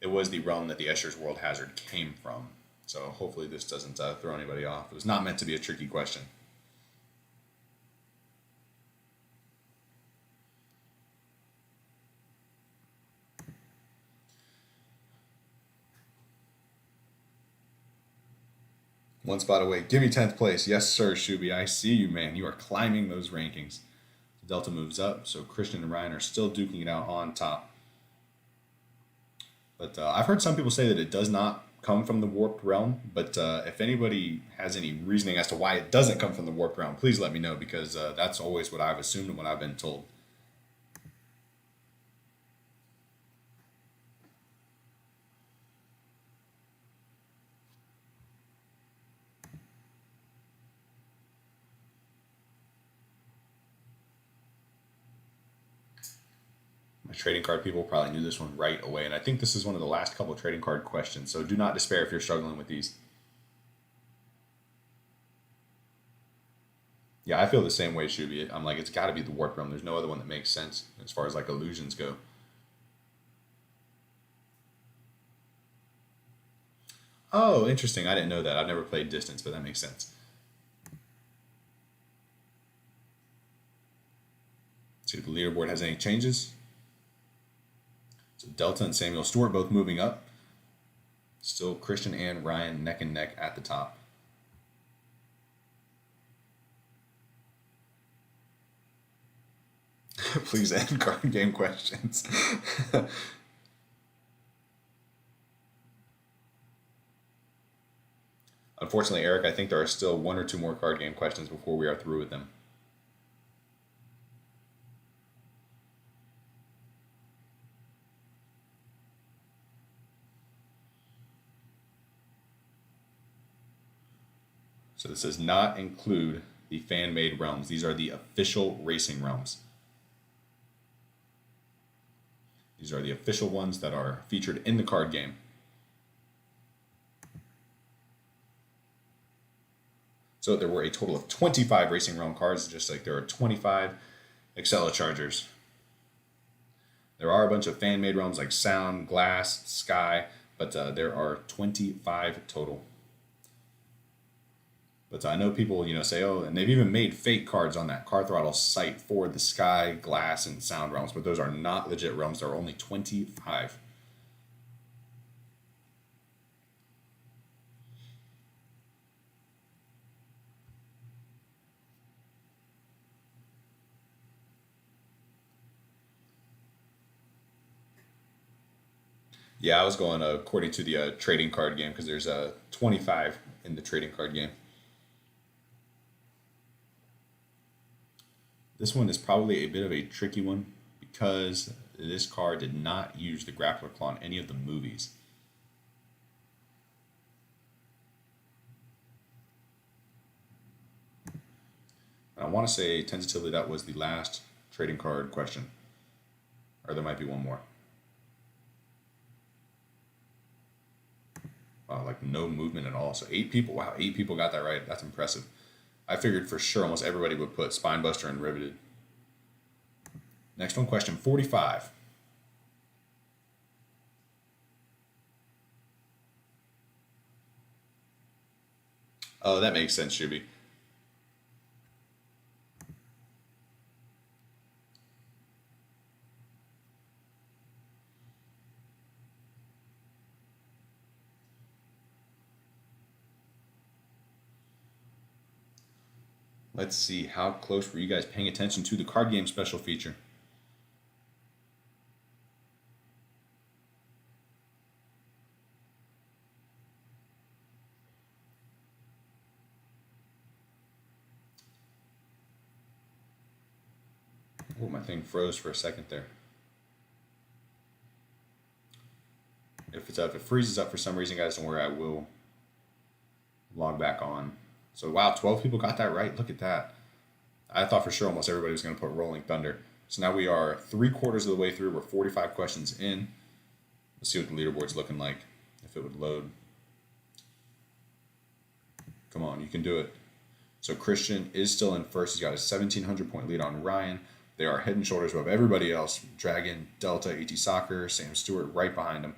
it was the realm that the Escher's World Hazard came from. So hopefully this doesn't throw anybody off. It was not meant to be a tricky question. One spot away. Give me 10th place. Yes, sir, Shuby. I see you, man. You are climbing those rankings. Delta moves up, so Christian and Ryan are still duking it out on top. But I've heard some people say that it does not come from the Warped Realm, but if anybody has any reasoning as to why it doesn't come from the Warped Realm, please let me know, because that's always what I've assumed and what I've been told. My trading card people probably knew this one right away, and I think this is one of the last couple of trading card questions, so do not despair if you're struggling with these. Yeah, I feel the same way, Shuby. I'm like, it's got to be the warp realm. There's no other one that makes sense as far as like illusions go. Oh, interesting. I didn't know that. I've never played Distance, but that makes sense. See if the leaderboard has any changes. So Delta and Samuel Stewart both moving up. Still Christian and Ryan neck and neck at the top. Please end card game questions. Unfortunately, Eric, I think there are still one or two more card game questions before we are through with them. So this does not include the fan-made realms. These are the official racing realms. These are the official ones that are featured in the card game. So there were a total of 25 Racing Realm cards, just like there are 25 Acceleracers. There are a bunch of fan-made realms like Sound, Glass, Sky, but there are 25 total. But I know people, say, oh, and they've even made fake cards on that Card Throttle site for the Sky, Glass, and Sound realms, but those are not legit realms. There are only 25. Yeah, I was going according to the trading card game because there's 25 in the trading card game. This one is probably a bit of a tricky one because this card did not use the grappler claw in any of the movies. And I want to say tentatively that was the last trading card question. Or there might be one more. Wow, like no movement at all. So 8 people. Wow, 8 people got that right. That's impressive. I figured for sure almost everybody would put Spinebuster and Riveted. Next one, question 45. Oh, that makes sense, Shuby. Let's see, how close were you guys paying attention to the card game special feature? Oh, my thing froze for a second there. If it freezes up for some reason, guys, don't worry, I will log back on. So wow, 12 people got that right. Look at that. I thought for sure almost everybody was going to put Rolling Thunder. So now we are 3/4 of the way through. We're 45 questions in. Let's see what the leaderboard's looking like. If it would load. Come on, you can do it. So Christian is still in first. He's got a 1,700 point lead on Ryan. They are head and shoulders above everybody else. Dragon, Delta, ET Soccer, Sam Stewart right behind him.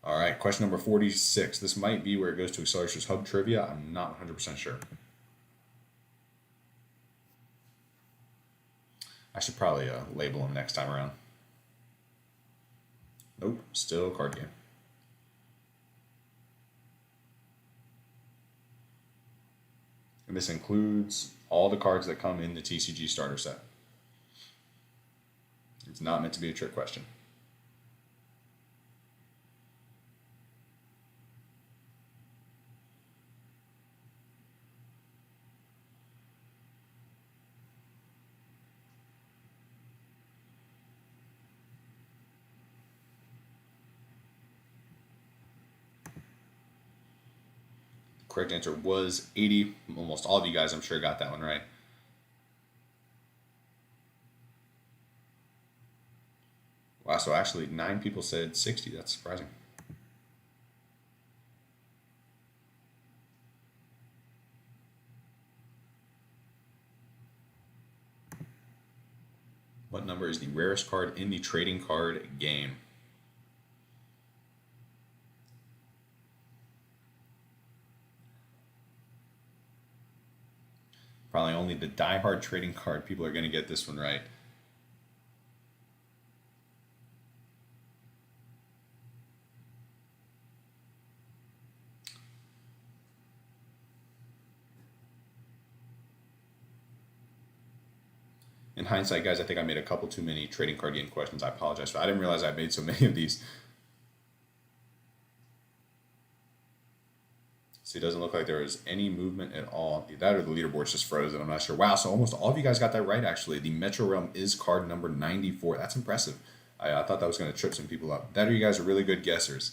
All right, question number 46. This might be where it goes to Accelerators Hub Trivia. I'm not 100% sure. I should probably label them next time around. Nope, still card game. And this includes all the cards that come in the TCG starter set. It's not meant to be a trick question. Correct answer was 80. Almost all of you guys, I'm sure, got that one right. Wow, so actually 9 people said 60. That's surprising. is the rarest card in the trading card game? Probably only the diehard trading card people are going to get this one right. In hindsight, guys, I think I made a couple too many trading card game questions. I apologize. I didn't realize I made so many of these. See, it doesn't look like there was any movement at all. That or the leaderboard's just frozen. I'm not sure. Wow, so almost all of you guys got that right, actually. The Metro Realm is card number 94. That's impressive. I thought that was going to trip some people up. That or you guys are really good guessers.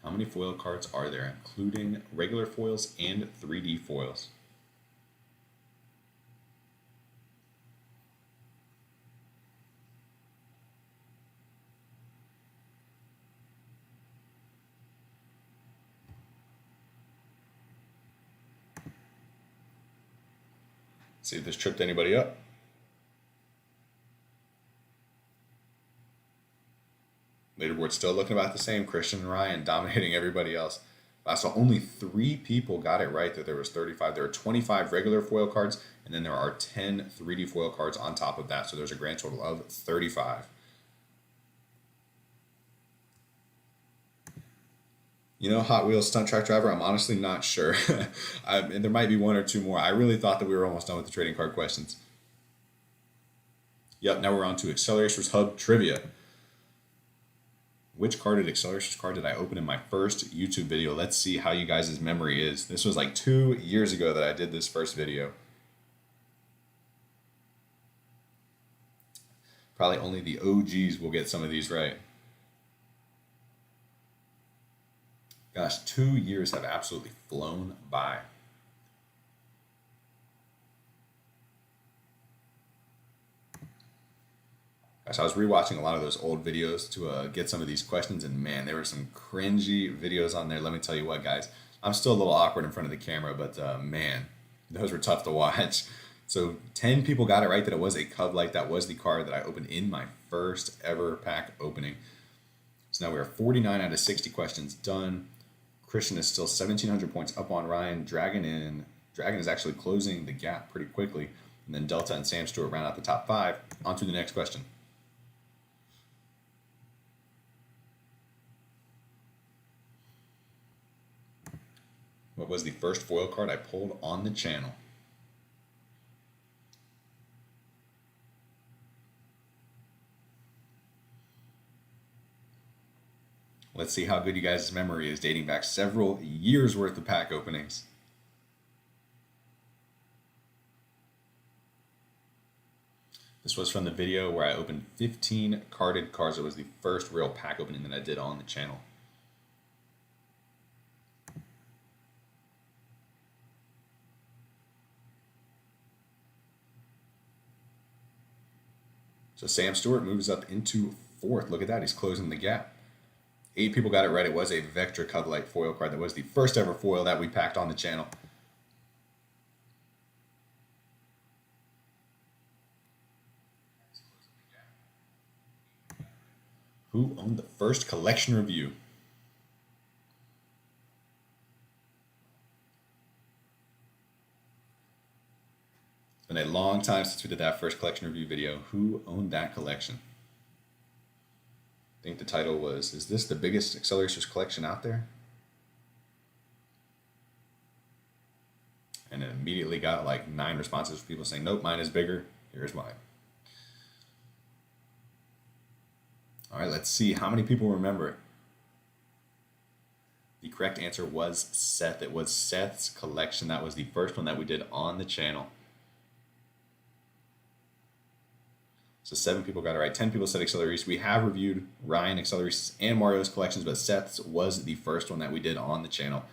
How many foil cards are there, including regular foils and 3D foils? See if this tripped anybody up. Leaderboard's still looking about the same. Christian and Ryan dominating everybody else. So only 3 people got it right that there was 35. There are 25 regular foil cards, and then there are 10 3D foil cards on top of that. So there's a grand total of 35. You know, Hot Wheels Stunt Track Driver, I'm honestly not sure. And there might be 1 or 2 more. I really thought that we were almost done with the trading card questions. Yep, now we're on to Acceleracers Hub Trivia. Which Acceleracers card did I open in my first YouTube video? Let's see how you guys' memory is. This was like 2 years ago that I did this first video. Probably only the OGs will get some of these right. Gosh, 2 years have absolutely flown by. Gosh, I was rewatching a lot of those old videos to get some of these questions, and man, there were some cringy videos on there. Let me tell you what, guys. I'm still a little awkward in front of the camera, but man, those were tough to watch. So 10 people got it right that it was a Cub Light. That was the card that I opened in my first ever pack opening. So now we are 49 out of 60 questions done. Christian is still 1,700 points up on Ryan. Dragon is actually closing the gap pretty quickly. And then Delta and Sam Stewart round out the top 5. On to the next question. What was the first foil card I pulled on the channel? Let's see how good you guys' memory is, dating back several years worth of pack openings. This was from the video where I opened 15 carded cards. It was the first real pack opening that I did on the channel. So Sam Stewart moves up into 4th. Look at that, he's closing the gap. 8 people got it right. It was a Vectra Cub Light foil card. That was the first ever foil that we packed on the channel. Who owned the first collection review? It's been a long time since we did that first collection review video. Who owned that collection? I think the title was, is this the biggest Acceleracers collection out there? And it immediately got like 9 responses from people saying, nope, mine is bigger. Here's mine. All right, let's see how many people remember. The correct answer was Seth. It was Seth's collection. That was the first one that we did on the channel. So 7 people got it right. 10 people said Accelerator. We have reviewed Ryan, Accelerator, and Mario's collections, but Seth's was the first one that we did on the channel.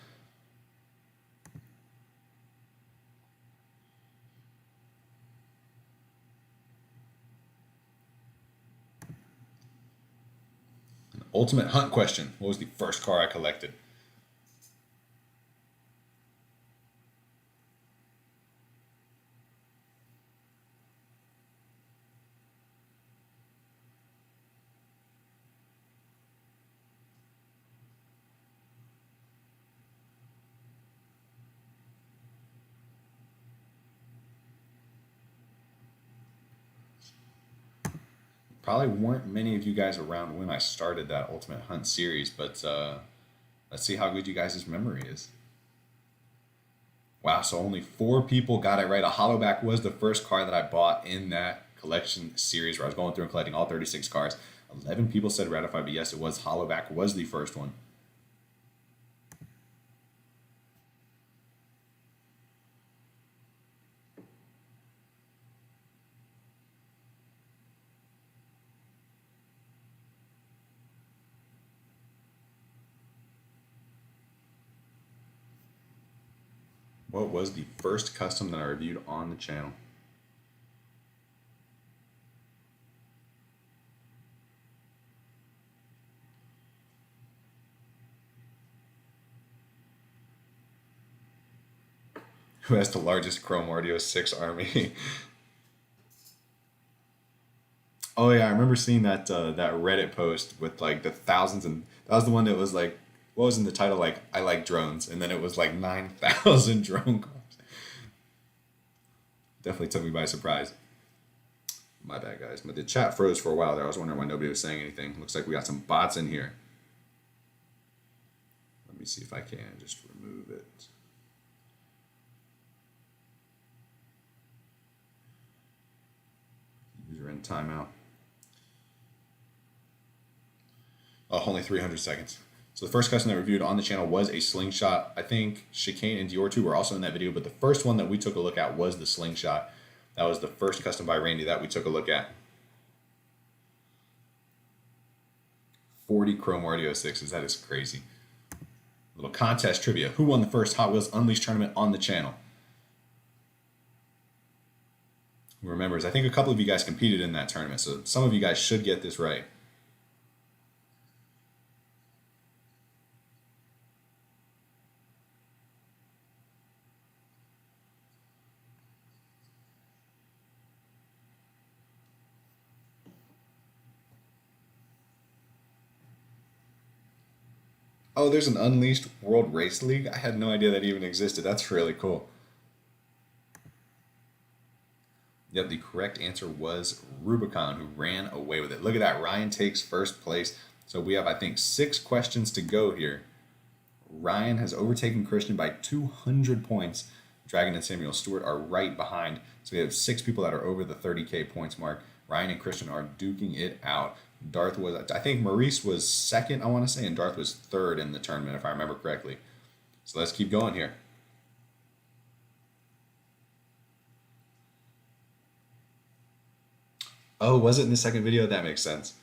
Ultimate Hunt question. What was the first car I collected? Probably weren't many of you guys around when I started that Ultimate Hunt series, but let's see how good you guys' memory is. Wow, so only 4 people got it right. A Hollowback was the first car that I bought in that collection series where I was going through and collecting all 36 cars. 11 people said Ratified, but yes, it was Hollowback was the first one. What was the first custom that I reviewed on the channel? Who has the largest Chrome Audio 6 army? Oh yeah, I remember seeing that that Reddit post with like the thousands, and that was the one that was like, what was in the title? Like, I like drones, and then it was like 9,000 drone cars. Definitely took me by surprise. My bad, guys. But the chat froze for a while there. I was wondering why nobody was saying anything. Looks like we got some bots in here. Let me see if I can just remove it. User in timeout. Oh, only 300 seconds. So the first custom that I reviewed on the channel was a slingshot. I think Chicane and Dior 2 were also in that video, but the first one that we took a look at was the slingshot. That was the first custom by Randy that we took a look at. 40 Chrome Audio 6s. That is crazy. Little contest trivia. Who won the first Hot Wheels Unleashed tournament on the channel? Who remembers? I think a couple of you guys competed in that tournament, so some of you guys should get this right. Oh, there's an Unleashed World Race League? I had no idea that even existed. That's really cool. Yep, the correct answer was Rubicon, who ran away with it. Look at that. Ryan takes first place. So we have, I think, 6 questions to go here. Ryan has overtaken Christian by 200 points. Dragon and Samuel Stewart are right behind. So we have 6 people that are over the 30K points mark. Ryan and Christian are duking it out. Darth was, I think Maurice was second, I want to say, and Darth was third in the tournament, if I remember correctly. So let's keep going here. Oh, was it in the second video? That makes sense.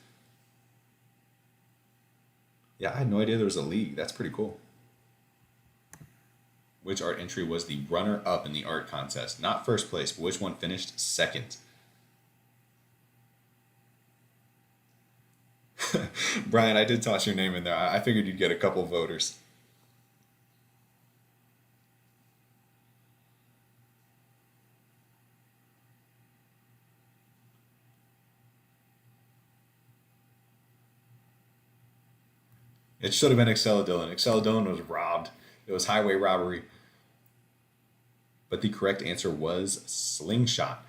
Yeah, I had no idea there was a league. That's pretty cool. Which art entry was the runner-up in the art contest? Not first place, but which one finished second? Brian, I did toss your name in there. I figured you'd get a couple voters. It should have been Acceladillon. Acceladillon was robbed. It was highway robbery. But the correct answer was Slingshot.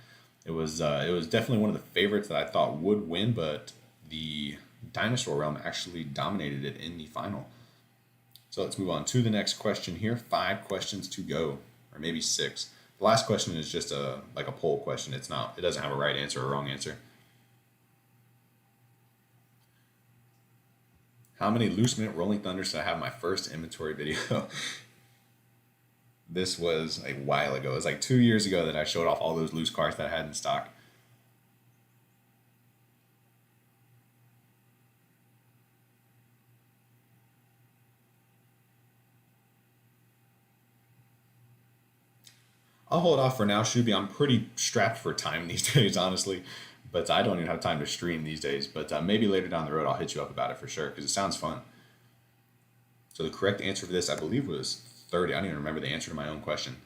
It was definitely one of the favorites that I thought would win, but the Dinosaur Realm actually dominated it in the final. So let's move on to the next question here. 5 questions to go, or maybe 6. The last question is just like a poll question. It doesn't have a right answer or wrong answer. How many Loose Mint Rolling Thunders did I have my first inventory video? This was a while ago. It was like 2 years ago that I showed off all those loose cars that I had in stock. I'll hold off for now, Shuby. I'm pretty strapped for time these days, honestly. but I don't even have time to stream these days. But maybe later down the road, I'll hit you up about it for sure because it sounds fun. So the correct answer for this, I believe, was 30. I don't even remember the answer to my own question.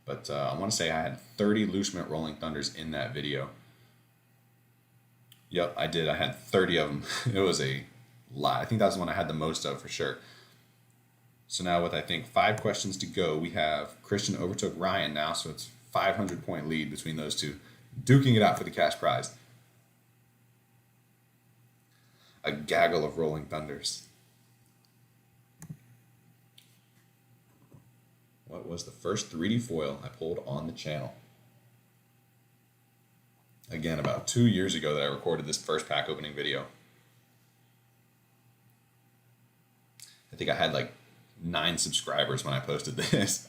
But I want to say I had 30 Loose Mint Rolling Thunders in that video. Yep, I did. I had 30 of them. It was a lot. I think that was the one I had the most of for sure. So now with, I think, 5 questions to go, we have Christian overtook Ryan now. So it's 500-point lead between those two. Duking it out for the cash prize. A gaggle of Rolling Thunders. What was the first 3D foil I pulled on the channel? Again, about 2 years ago that I recorded this first pack opening video. I think I had like 9 subscribers when I posted this.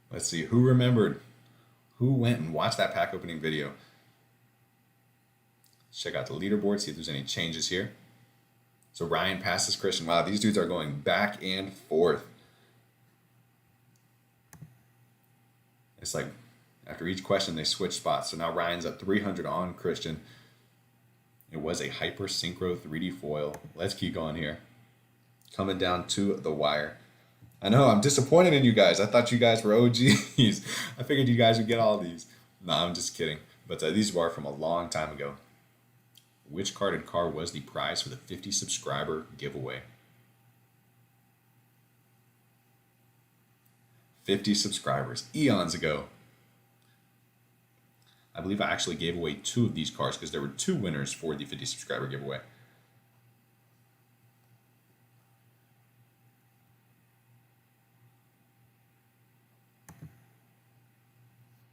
Let's see, who remembered? Who went and watched that pack opening video? Let's check out the leaderboard, see if there's any changes here. So Ryan passes Christian. Wow, these dudes are going back and forth. It's like after each question, they switch spots. So now Ryan's up 300 on Christian. It was a Hyper Synchro 3D foil. Let's keep going here. Coming down to the wire. I know, I'm disappointed in you guys. I thought you guys were OGs. I figured you guys would get all these. No, I'm just kidding. But these were from a long time ago. Which carded car was the prize for the 50 subscriber giveaway? 50 subscribers, eons ago. I believe I actually gave away 2 of these cars because there were 2 winners for the 50 subscriber giveaway.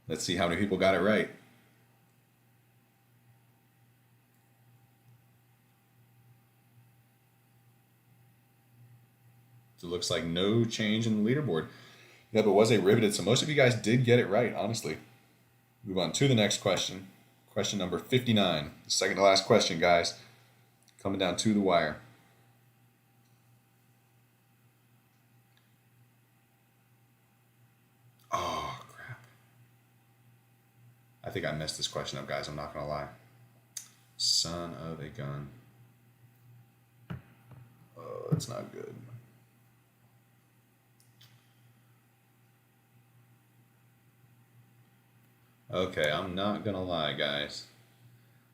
Let's see how many people got it right. So it looks like no change in the leaderboard. Yep, it was a riveted. So most of you guys did get it right, honestly. Move on to the next question. Question number 59. The second to last question, guys. Coming down to the wire. Oh, crap. I think I messed this question up, guys. I'm not going to lie. Son of a gun. Oh, that's not good. Okay, I'm not gonna lie, guys.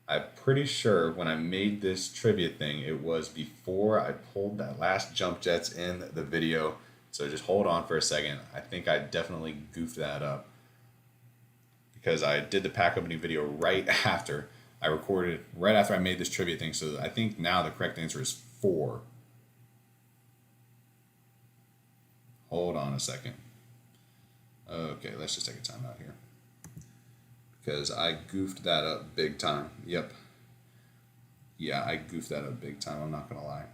I'm pretty sure when I made this trivia thing, it was before I pulled that last jump jets in the video. So just hold on for a second. I think I definitely goofed that up because I did the pack opening video right after I recorded, right after I made this trivia thing. So I think now the correct answer is 4. Hold on a second. Okay, let's just take a time out here. Because I goofed that up big time. Yep. Yeah, I goofed that up big time. I'm not going to lie.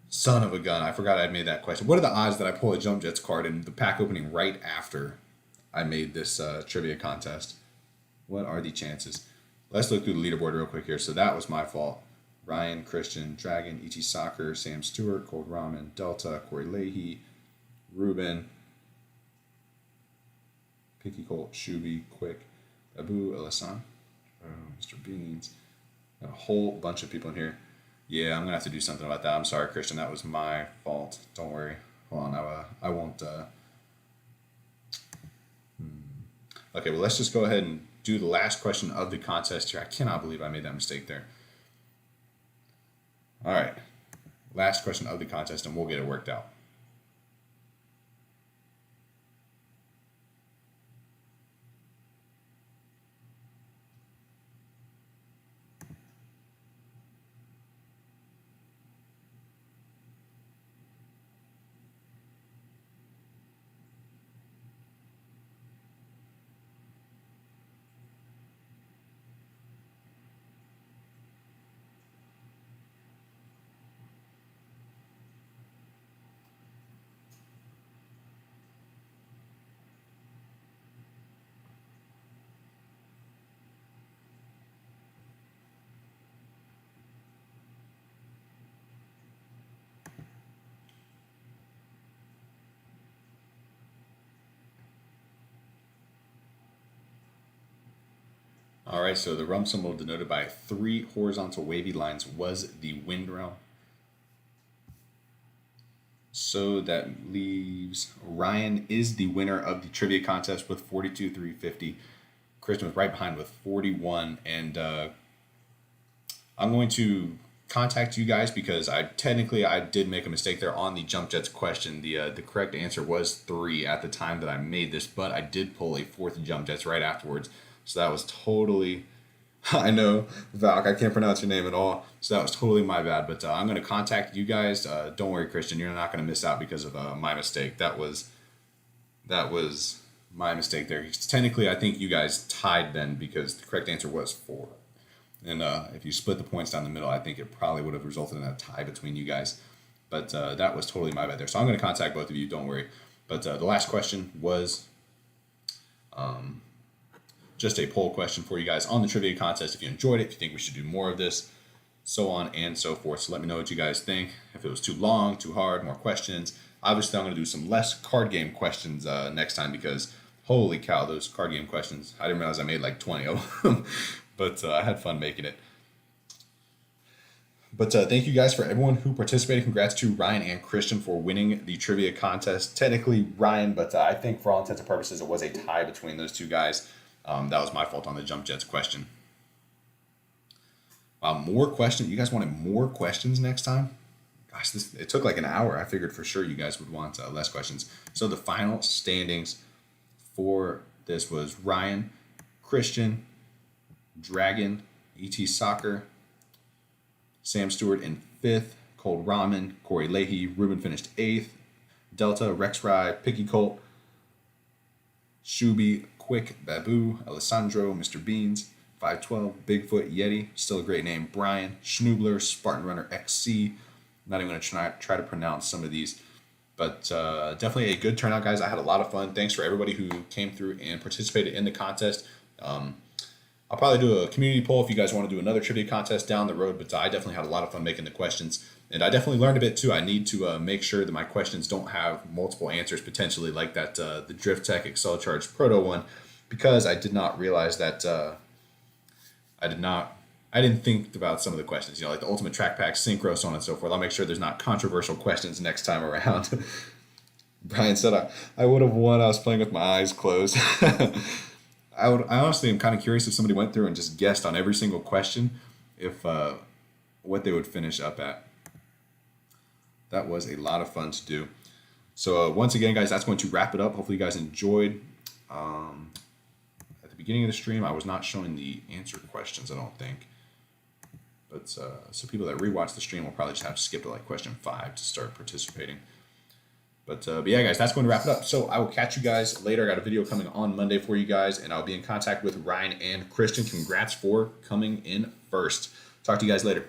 Son of a gun. I forgot I made that question. What are the odds that I pull a Jump Jets card in the pack opening right after I made this trivia contest? What are the chances? Let's look through the leaderboard real quick here. So that was my fault. Ryan, Christian, Dragon, Ichi Soccer, Sam Stewart, Cold Ramen, Delta, Corey Leahy, Ruben, Picky Colt, Shuby, Quick, Abu Alasan, Mr. Beans. Got a whole bunch of people in here. Yeah, I'm going to have to do something about that. I'm sorry, Christian. That was my fault. Don't worry. Hold on. I won't. Okay, well, let's just go ahead and do the last question of the contest here. I cannot believe I made that mistake there. All right. Last question of the contest, and we'll get it worked out. All right, so the rum symbol denoted by 3 horizontal wavy lines was the wind realm. So that leaves Ryan is the winner of the trivia contest with 42,350. Christian was right behind with 41, and I'm going to contact you guys because I did make a mistake there on the jump jets question. The correct answer was 3 at the time that I made this, but I did pull a 4th jump jets right afterwards. So that was totally, I know, Valk, I can't pronounce your name at all. So that was totally my bad, but I'm going to contact you guys. Don't worry, Christian, you're not going to miss out because of my mistake. That was my mistake there. Technically, I think you guys tied then because the correct answer was 4. And if you split the points down the middle, I think it probably would have resulted in a tie between you guys. But that was totally my bad there. So I'm going to contact both of you, don't worry. But the last question was just a poll question for you guys on the trivia contest. If you enjoyed it, if you think we should do more of this, so on and so forth. So let me know what you guys think. If it was too long, too hard, more questions. Obviously, I'm going to do some less card game questions next time because holy cow, those card game questions. I didn't realize I made like 20 of them, but I had fun making it. But thank you guys for everyone who participated. Congrats to Ryan and Christian for winning the trivia contest. Technically Ryan, but I think for all intents and purposes, it was a tie between those two guys. That was my fault on the jump jets question. More questions. You guys wanted more questions next time? Gosh, it took like an hour. I figured for sure you guys would want less questions. So the final standings for this was Ryan, Christian, Dragon, ET Soccer, Sam Stewart in 5th, Cold Ramen, Corey Leahy, Ruben finished 8th, Delta, Rex Rye, Picky Colt, Shuby, Quick, Babu, Alessandro, Mr. Beans, 512, Bigfoot, Yeti, still a great name, Brian, Schnoobler, Spartan Runner XC. Not even going to try to pronounce some of these, but definitely a good turnout, guys. I had a lot of fun. Thanks for everybody who came through and participated in the contest. I'll probably do a community poll if you guys want to do another trivia contest down the road, but I definitely had a lot of fun making the questions. And I definitely learned a bit too. I need to make sure that my questions don't have multiple answers potentially, like that the Drift Tech Acceleracers Proto one, because I did not realize that I didn't think about some of the questions, like the Ultimate Track Pack, Synchro, so on and so forth. I'll make sure there's not controversial questions next time around. Brian said I would have won. I was playing with my eyes closed. I honestly am kind of curious if somebody went through and just guessed on every single question, if what they would finish up at. That was a lot of fun to do. So once again, guys, that's going to wrap it up. Hopefully you guys enjoyed. At the beginning of the stream, I was not showing the answer questions, I don't think. But so people that rewatch the stream will probably just have to skip to like question 5 to start participating. But yeah, guys, that's going to wrap it up. So I will catch you guys later. I got a video coming on Monday for you guys, and I'll be in contact with Ryan and Christian. Congrats for coming in first. Talk to you guys later.